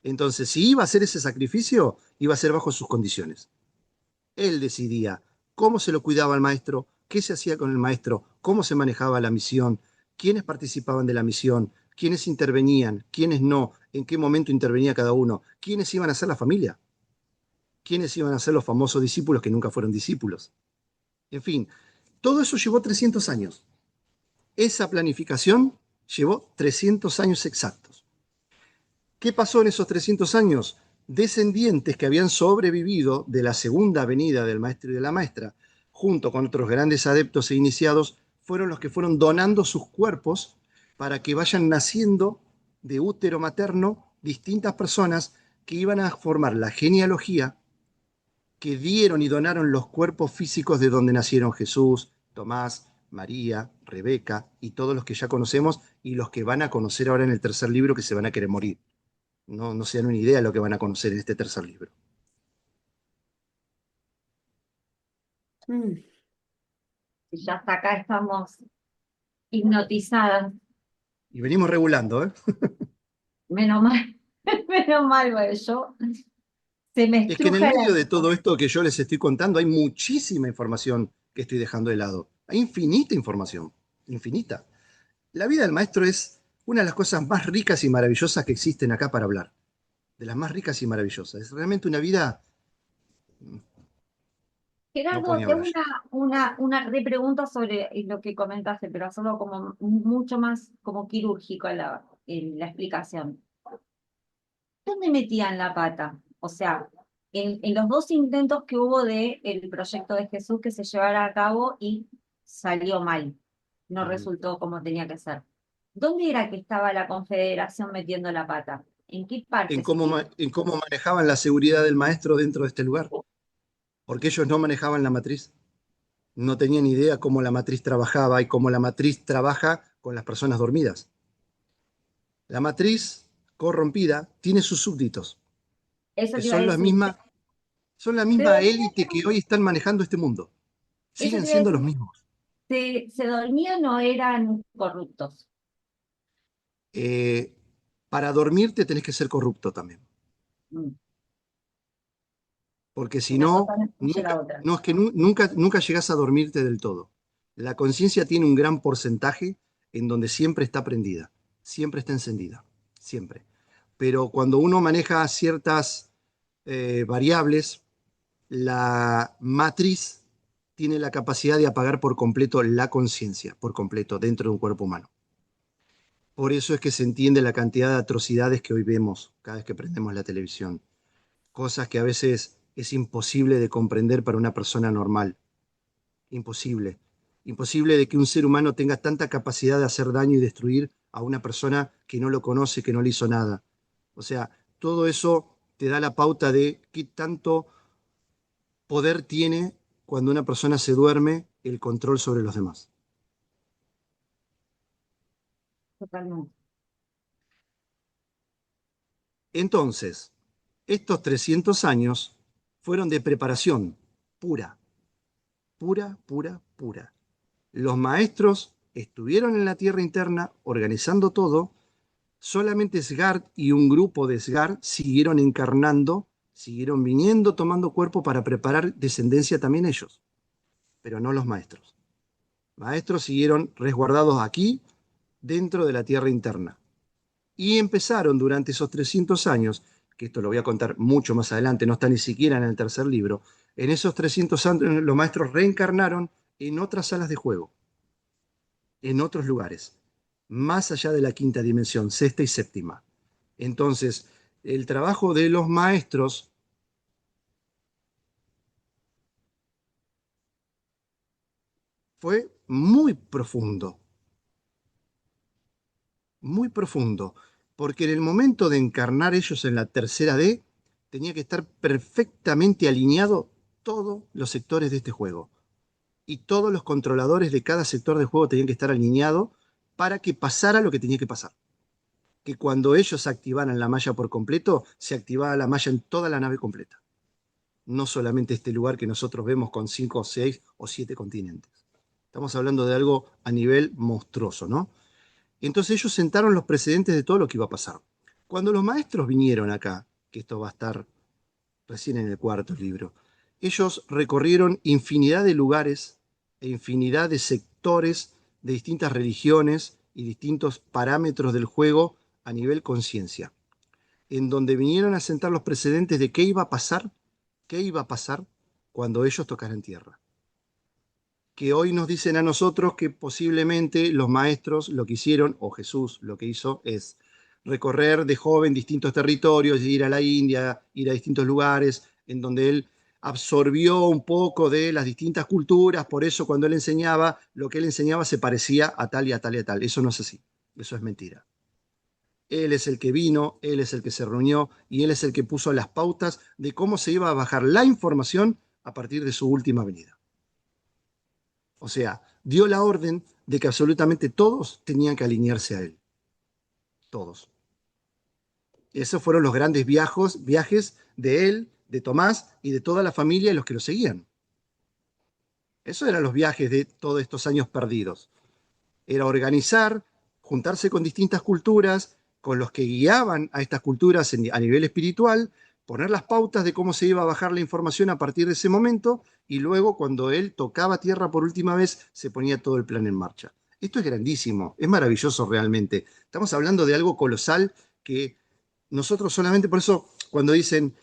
Entonces, si iba a hacer ese sacrificio, iba a ser bajo sus condiciones. Él decidía cómo se lo cuidaba al maestro, qué se hacía con el maestro, cómo se manejaba la misión, quiénes participaban de la misión, quiénes intervenían, quiénes no, en qué momento intervenía cada uno, quiénes iban a ser la familia, quiénes iban a ser los famosos discípulos que nunca fueron discípulos. En fin, todo eso llevó 300 años. Esa planificación llevó 300 años exactos. ¿Qué pasó en esos 300 años? Descendientes que habían sobrevivido de la segunda venida del maestro y de la maestra, junto con otros grandes adeptos e iniciados, fueron los que fueron donando sus cuerpos para que vayan naciendo de útero materno distintas personas que iban a formar la genealogía que dieron y donaron los cuerpos físicos de donde nacieron Jesús, Tomás, María, Rebeca y todos los que ya conocemos y los que van a conocer ahora en el tercer libro que se van a querer morir. No se dan una idea de lo que van a conocer en este tercer libro. Mm. Y ya hasta acá estamos hipnotizadas. Y venimos regulando, ¿eh? Menos mal, menos mal, porque yo se me Es que en el estruja el medio de alma. todo esto que yo les estoy contando hay muchísima información que estoy dejando de lado. Hay infinita información, infinita. La vida del maestro es una de las cosas más ricas y maravillosas que existen acá para hablar. De las más ricas y maravillosas. Es realmente una vida, no puedo Gerardo, ni tengo hablar. una repregunta sobre lo que comentaste, pero hacerlo como mucho más como quirúrgico en la explicación. ¿Dónde metían la pata? O sea, en los dos intentos que hubo de el proyecto de Jesús que se llevara a cabo y salió mal, no resultó como tenía que ser. ¿Dónde era que estaba la Confederación metiendo la pata? ¿En qué parte? En cómo manejaban la seguridad del maestro dentro de este lugar. Porque ellos no manejaban la matriz. No tenían idea cómo la matriz trabajaba y cómo la matriz trabaja con las personas dormidas. La matriz corrompida tiene sus súbditos, Eso que te iba a decir. son la Se misma dormían, élite que hoy están manejando este mundo. eso Siguen te iba a siendo los decir. mismos. Se dormían o eran corruptos. Eh, para dormirte tenés que ser corrupto también. Mm, Porque si Una cosa no, no excluye nunca, la otra. no es que nunca llegás a dormirte del todo. La conciencia tiene un gran porcentaje en donde siempre está prendida, siempre está encendida, siempre. Pero cuando uno maneja ciertas variables, la matriz tiene la capacidad de apagar por completo la conciencia, por completo, dentro de un cuerpo humano. Por eso es que se entiende la cantidad de atrocidades que hoy vemos cada vez que prendemos la televisión. Cosas que a veces es imposible de comprender para una persona normal. Imposible. Imposible de que un ser humano tenga tanta capacidad de hacer daño y destruir a una persona que no lo conoce, que no le hizo nada. O sea, todo eso te da la pauta de qué tanto poder tiene cuando una persona se duerme el control sobre los demás. Totalmente. Entonces, Estos 300 años fueron de preparación pura, pura, pura, pura. Los maestros estuvieron en la tierra interna organizando todo. Solamente Sgard y un grupo de Sgard siguieron encarnando, siguieron viniendo, tomando cuerpo para preparar descendencia también ellos, pero no los maestros. Maestros siguieron resguardados aquí, dentro de la tierra interna. Y empezaron durante esos 300 años, que esto lo voy a contar mucho más adelante, no está ni siquiera en el tercer libro, en esos 300 años los maestros reencarnaron en otras salas de juego, en otros lugares, más allá de la quinta dimensión, sexta y séptima. Entonces, el trabajo de los maestros fue muy profundo, porque en el momento de encarnar ellos en la tercera D, tenía que estar perfectamente alineado todos los sectores de este juego. Y todos los controladores de cada sector de juego tenían que estar alineados para que pasara lo que tenía que pasar. Que cuando ellos activaran la malla por completo, se activaba la malla en toda la nave completa. No solamente este lugar que nosotros vemos con 5, 6 o 7 continentes. Estamos hablando de algo a nivel monstruoso, ¿no? Entonces ellos sentaron los precedentes de todo lo que iba a pasar. Cuando los maestros vinieron acá, que esto va a estar recién en el cuarto libro, ellos recorrieron infinidad de lugares e infinidad de sectores de distintas religiones y distintos parámetros del juego a nivel conciencia, en donde vinieron a sentar los precedentes de qué iba a pasar cuando ellos tocaran tierra. Que hoy nos dicen a nosotros que posiblemente los maestros lo que hicieron, o Jesús lo que hizo, es recorrer de joven distintos territorios, ir a la India, ir a distintos lugares, en donde él absorbió un poco de las distintas culturas, por eso cuando él enseñaba, lo que él enseñaba se parecía a tal y a tal y a tal. Eso no es así, eso es mentira. Él es el que vino, él es el que se reunió y él es el que puso las pautas de cómo se iba a bajar la información a partir de su última venida. O sea, dio la orden de que absolutamente todos tenían que alinearse a él. Todos. Esos fueron los grandes viajes de él, de Tomás y de toda la familia y los que lo seguían. Esos eran los viajes de todos estos años perdidos. Era organizar, juntarse con distintas culturas, con los que guiaban a estas culturas a nivel espiritual, poner las pautas de cómo se iba a bajar la información a partir de ese momento y luego cuando él tocaba tierra por última vez se ponía todo el plan en marcha. Esto es grandísimo, es maravilloso realmente. Estamos hablando de algo colosal que nosotros solamente, por eso cuando dicen,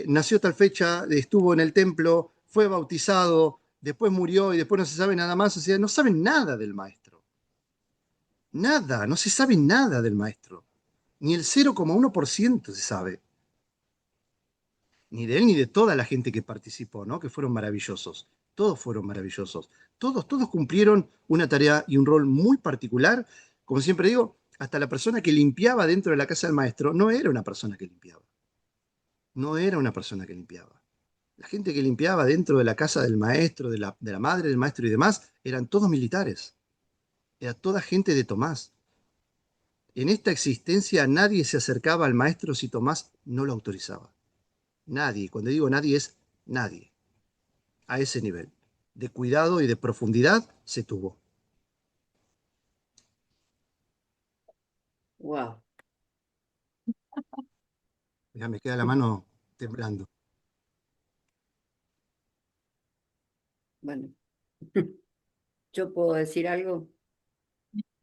nació tal fecha, estuvo en el templo, fue bautizado, después murió y después no se sabe nada más, o sea, no saben nada del maestro. Nada, no se sabe nada del maestro. Ni el 0,1% se sabe. Ni de él ni de toda la gente que participó, ¿no? Que fueron maravillosos. Todos fueron maravillosos. Todos cumplieron una tarea y un rol muy particular. Como siempre digo, hasta la persona que limpiaba dentro de la casa del maestro no era una persona que limpiaba. No era una persona que limpiaba. La gente que limpiaba dentro de la casa del maestro, de la madre del maestro y demás, eran todos militares. Era toda gente de Tomás. En esta existencia nadie se acercaba al maestro si Tomás no lo autorizaba. Nadie, cuando digo nadie es nadie, a ese nivel de cuidado y de profundidad se tuvo. Wow. Ya me queda la mano temblando. Bueno, yo puedo decir algo.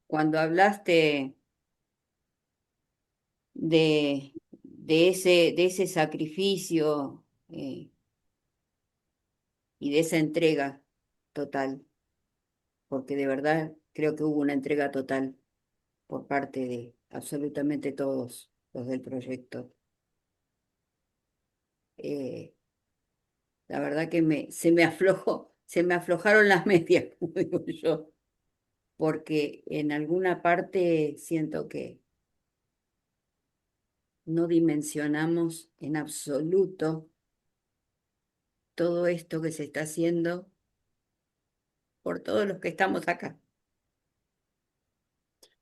Cuando hablaste de ese sacrificio y de esa entrega total, porque de verdad creo que hubo una entrega total por parte de absolutamente todos los del proyecto. Eh, la verdad que se me aflojaron las medias, como digo yo, porque en alguna parte siento que no dimensionamos en absoluto todo esto que se está haciendo por todos los que estamos acá.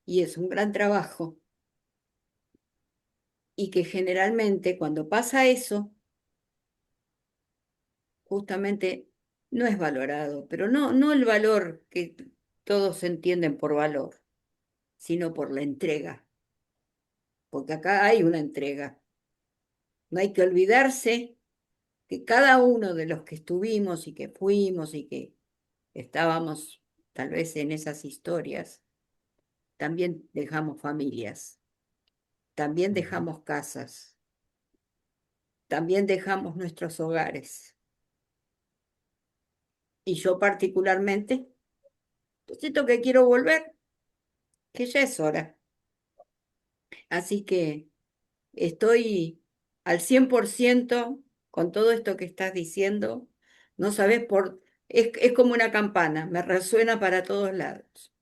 Y es un gran trabajo y que generalmente cuando pasa eso, justamente no es valorado, pero no el valor que todos entienden por valor, sino por la entrega, porque acá hay una entrega. No hay que olvidarse que cada uno de los que estuvimos y que fuimos y que estábamos tal vez en esas historias, también dejamos familias, también Ujú. dejamos casas, también dejamos nuestros hogares. Y yo particularmente, siento que quiero volver, que ya es hora. Así que estoy al 100% con todo esto que estás diciendo. No sabes por... Es como una campana, me resuena para todos lados.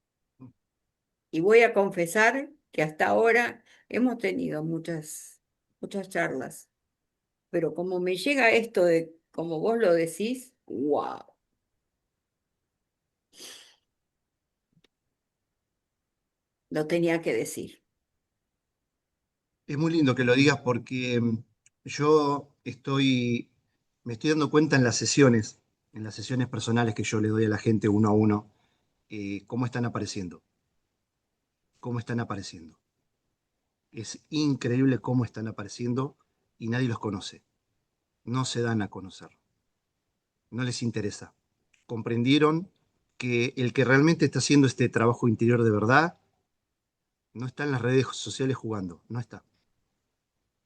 Y voy a confesar que hasta ahora hemos tenido muchas charlas, pero como me llega esto de, como vos lo decís, wow, lo tenía que decir. Es muy lindo que lo digas porque yo me estoy dando cuenta en las sesiones personales que yo le doy a la gente uno a uno, cómo están apareciendo, cómo están apareciendo. Es increíble cómo están apareciendo y nadie los conoce. No se dan a conocer. No les interesa. Comprendieron que el que realmente está haciendo este trabajo interior de verdad no está en las redes sociales jugando. No está.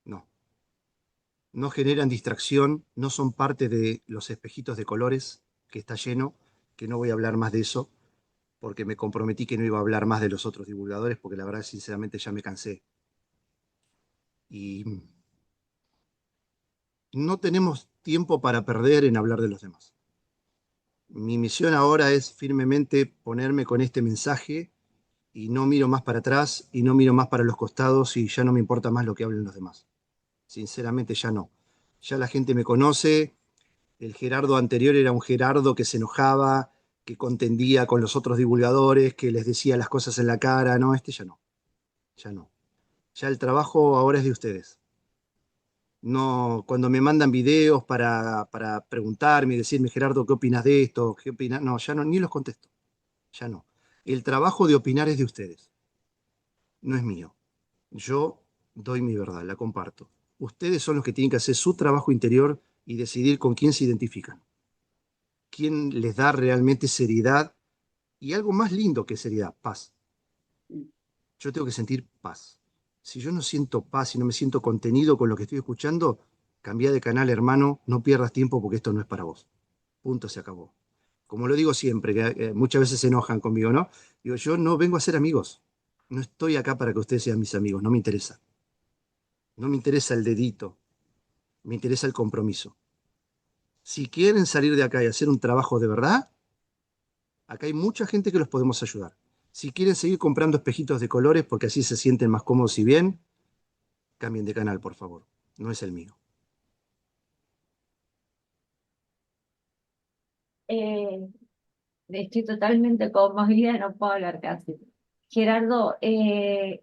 No. No generan distracción, no son parte de los espejitos de colores que está lleno, que no voy a hablar más de eso, porque me comprometí que no iba a hablar más de los otros divulgadores, porque la verdad, sinceramente, ya me cansé. Y no tenemos tiempo para perder en hablar de los demás. Mi misión ahora es firmemente ponerme con este mensaje y no miro más para atrás y no miro más para los costados y ya no me importa más lo que hablen los demás. Sinceramente ya no. Ya la gente me conoce. El Gerardo anterior era un Gerardo que se enojaba, que contendía con los otros divulgadores, que les decía las cosas en la cara. No, este ya no, ya no. Ya el trabajo ahora es de ustedes. No, cuando me mandan videos para preguntarme y decirme, Gerardo, ¿qué opinas de esto? ¿Qué opinas? No, ya no, ni los contesto. Ya no. El trabajo de opinar es de ustedes, no es mío. Yo doy mi verdad, la comparto. Ustedes son los que tienen que hacer su trabajo interior y decidir con quién se identifican, quién les da realmente seriedad y algo más lindo que seriedad, paz. Yo tengo que sentir paz. Si yo no siento paz y no me siento contenido con lo que estoy escuchando, cambia de canal, hermano, no pierdas tiempo porque esto no es para vos. Punto, se acabó. Como lo digo siempre, que muchas veces se enojan conmigo, ¿no? Digo, yo no vengo a ser amigos. No estoy acá para que ustedes sean mis amigos, no me interesa. No me interesa el dedito, me interesa el compromiso. Si quieren salir de acá y hacer un trabajo de verdad, acá hay mucha gente que los podemos ayudar. Si quieren seguir comprando espejitos de colores porque así se sienten más cómodos y bien, cambien de canal, por favor. No es el mío. Eh, Estoy totalmente conmovida, no puedo hablar casi. Gerardo, te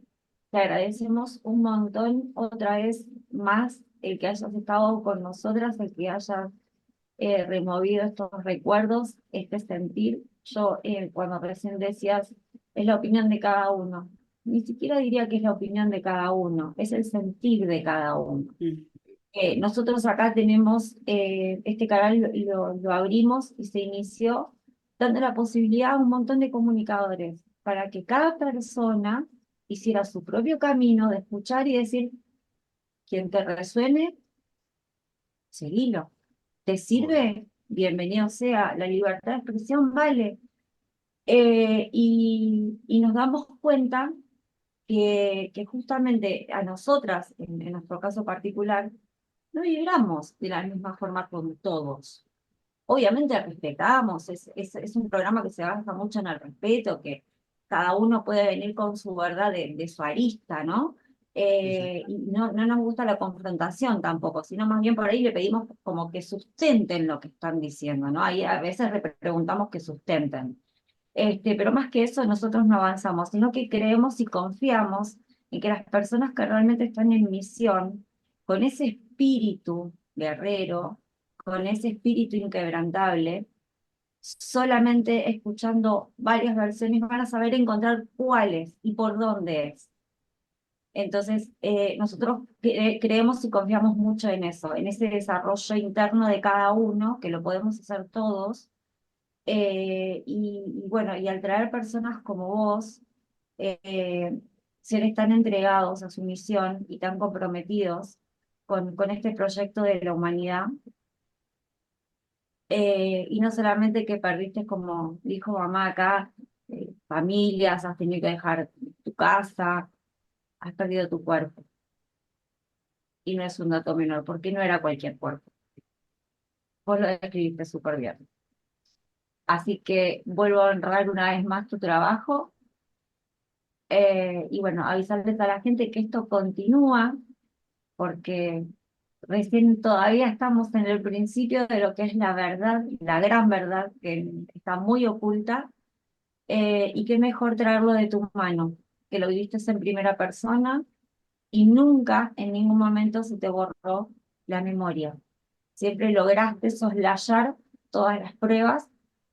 agradecemos un montón otra vez más el que hayas estado con nosotras, el que hayas removido estos recuerdos, este sentir. Yo, cuando recién decías, es la opinión de cada uno. Ni siquiera diría que es la opinión de cada uno, es el sentir de cada uno. Mm. Nosotros acá tenemos este canal, lo abrimos y se inició dando la posibilidad a un montón de comunicadores para que cada persona hiciera su propio camino de escuchar y decir, quien te resuene, seguilo. ¿Te Obvio. sirve? Bienvenido sea. La libertad de expresión vale. Y nos damos cuenta que justamente a nosotras, en nuestro caso particular, no vibramos de la misma forma con todos. Obviamente respetamos, es un programa que se basa mucho en el respeto, que cada uno puede venir con su verdad de su arista, ¿no? Sí, sí. Y no nos gusta la confrontación tampoco, sino más bien por ahí le pedimos como que sustenten lo que están diciendo, ¿no? Ahí a veces le preguntamos que sustenten. Pero más que eso, nosotros no avanzamos, sino que creemos y confiamos en que las personas que realmente están en misión, con ese espíritu guerrero, con ese espíritu inquebrantable, solamente escuchando varias versiones van a saber encontrar cuál es y por dónde es. Entonces, nosotros creemos y confiamos mucho en eso, en ese desarrollo interno de cada uno, que lo podemos hacer todos. Y bueno, y al traer personas como vos, eh, seres tan entregados a su misión y tan comprometidos con este proyecto de la humanidad, y no solamente que perdiste, como dijo mamá acá, familias, has tenido que dejar tu casa, has perdido tu cuerpo. Y no es un dato menor, porque no era cualquier cuerpo. Vos lo describiste súper bien. Así que vuelvo a honrar una vez más tu trabajo, y bueno, avisarles a la gente que esto continúa, porque recién todavía estamos en el principio de lo que es la verdad, la gran verdad que está muy oculta, y qué mejor traerlo de tu mano, que lo viviste en primera persona y nunca en ningún momento se te borró la memoria. Siempre lograste soslayar todas las pruebas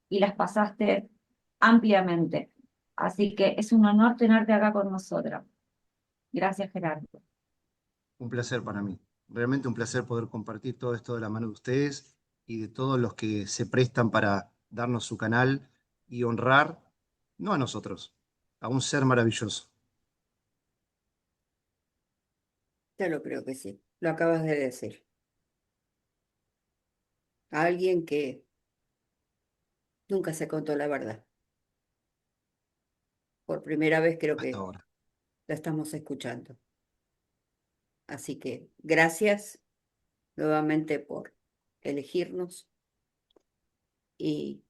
y las pasaste ampliamente. Así que es un honor tenerte acá con nosotros. Gracias, Gerardo. Un placer para mí. Realmente un placer poder compartir todo esto de la mano de ustedes y de todos los que se prestan para darnos su canal y honrar, no a nosotros, a un ser maravilloso. Yo lo creo que sí, lo acabas de decir. A alguien que nunca se contó la verdad. Por primera vez creo Hasta que ahora. la estamos escuchando. Así que gracias nuevamente por elegirnos y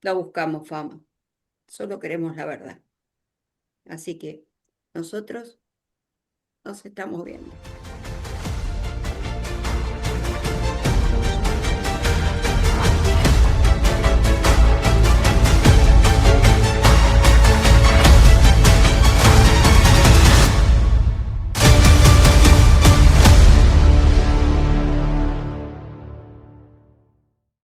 no buscamos fama, solo queremos la verdad. Así que nosotros nos estamos viendo.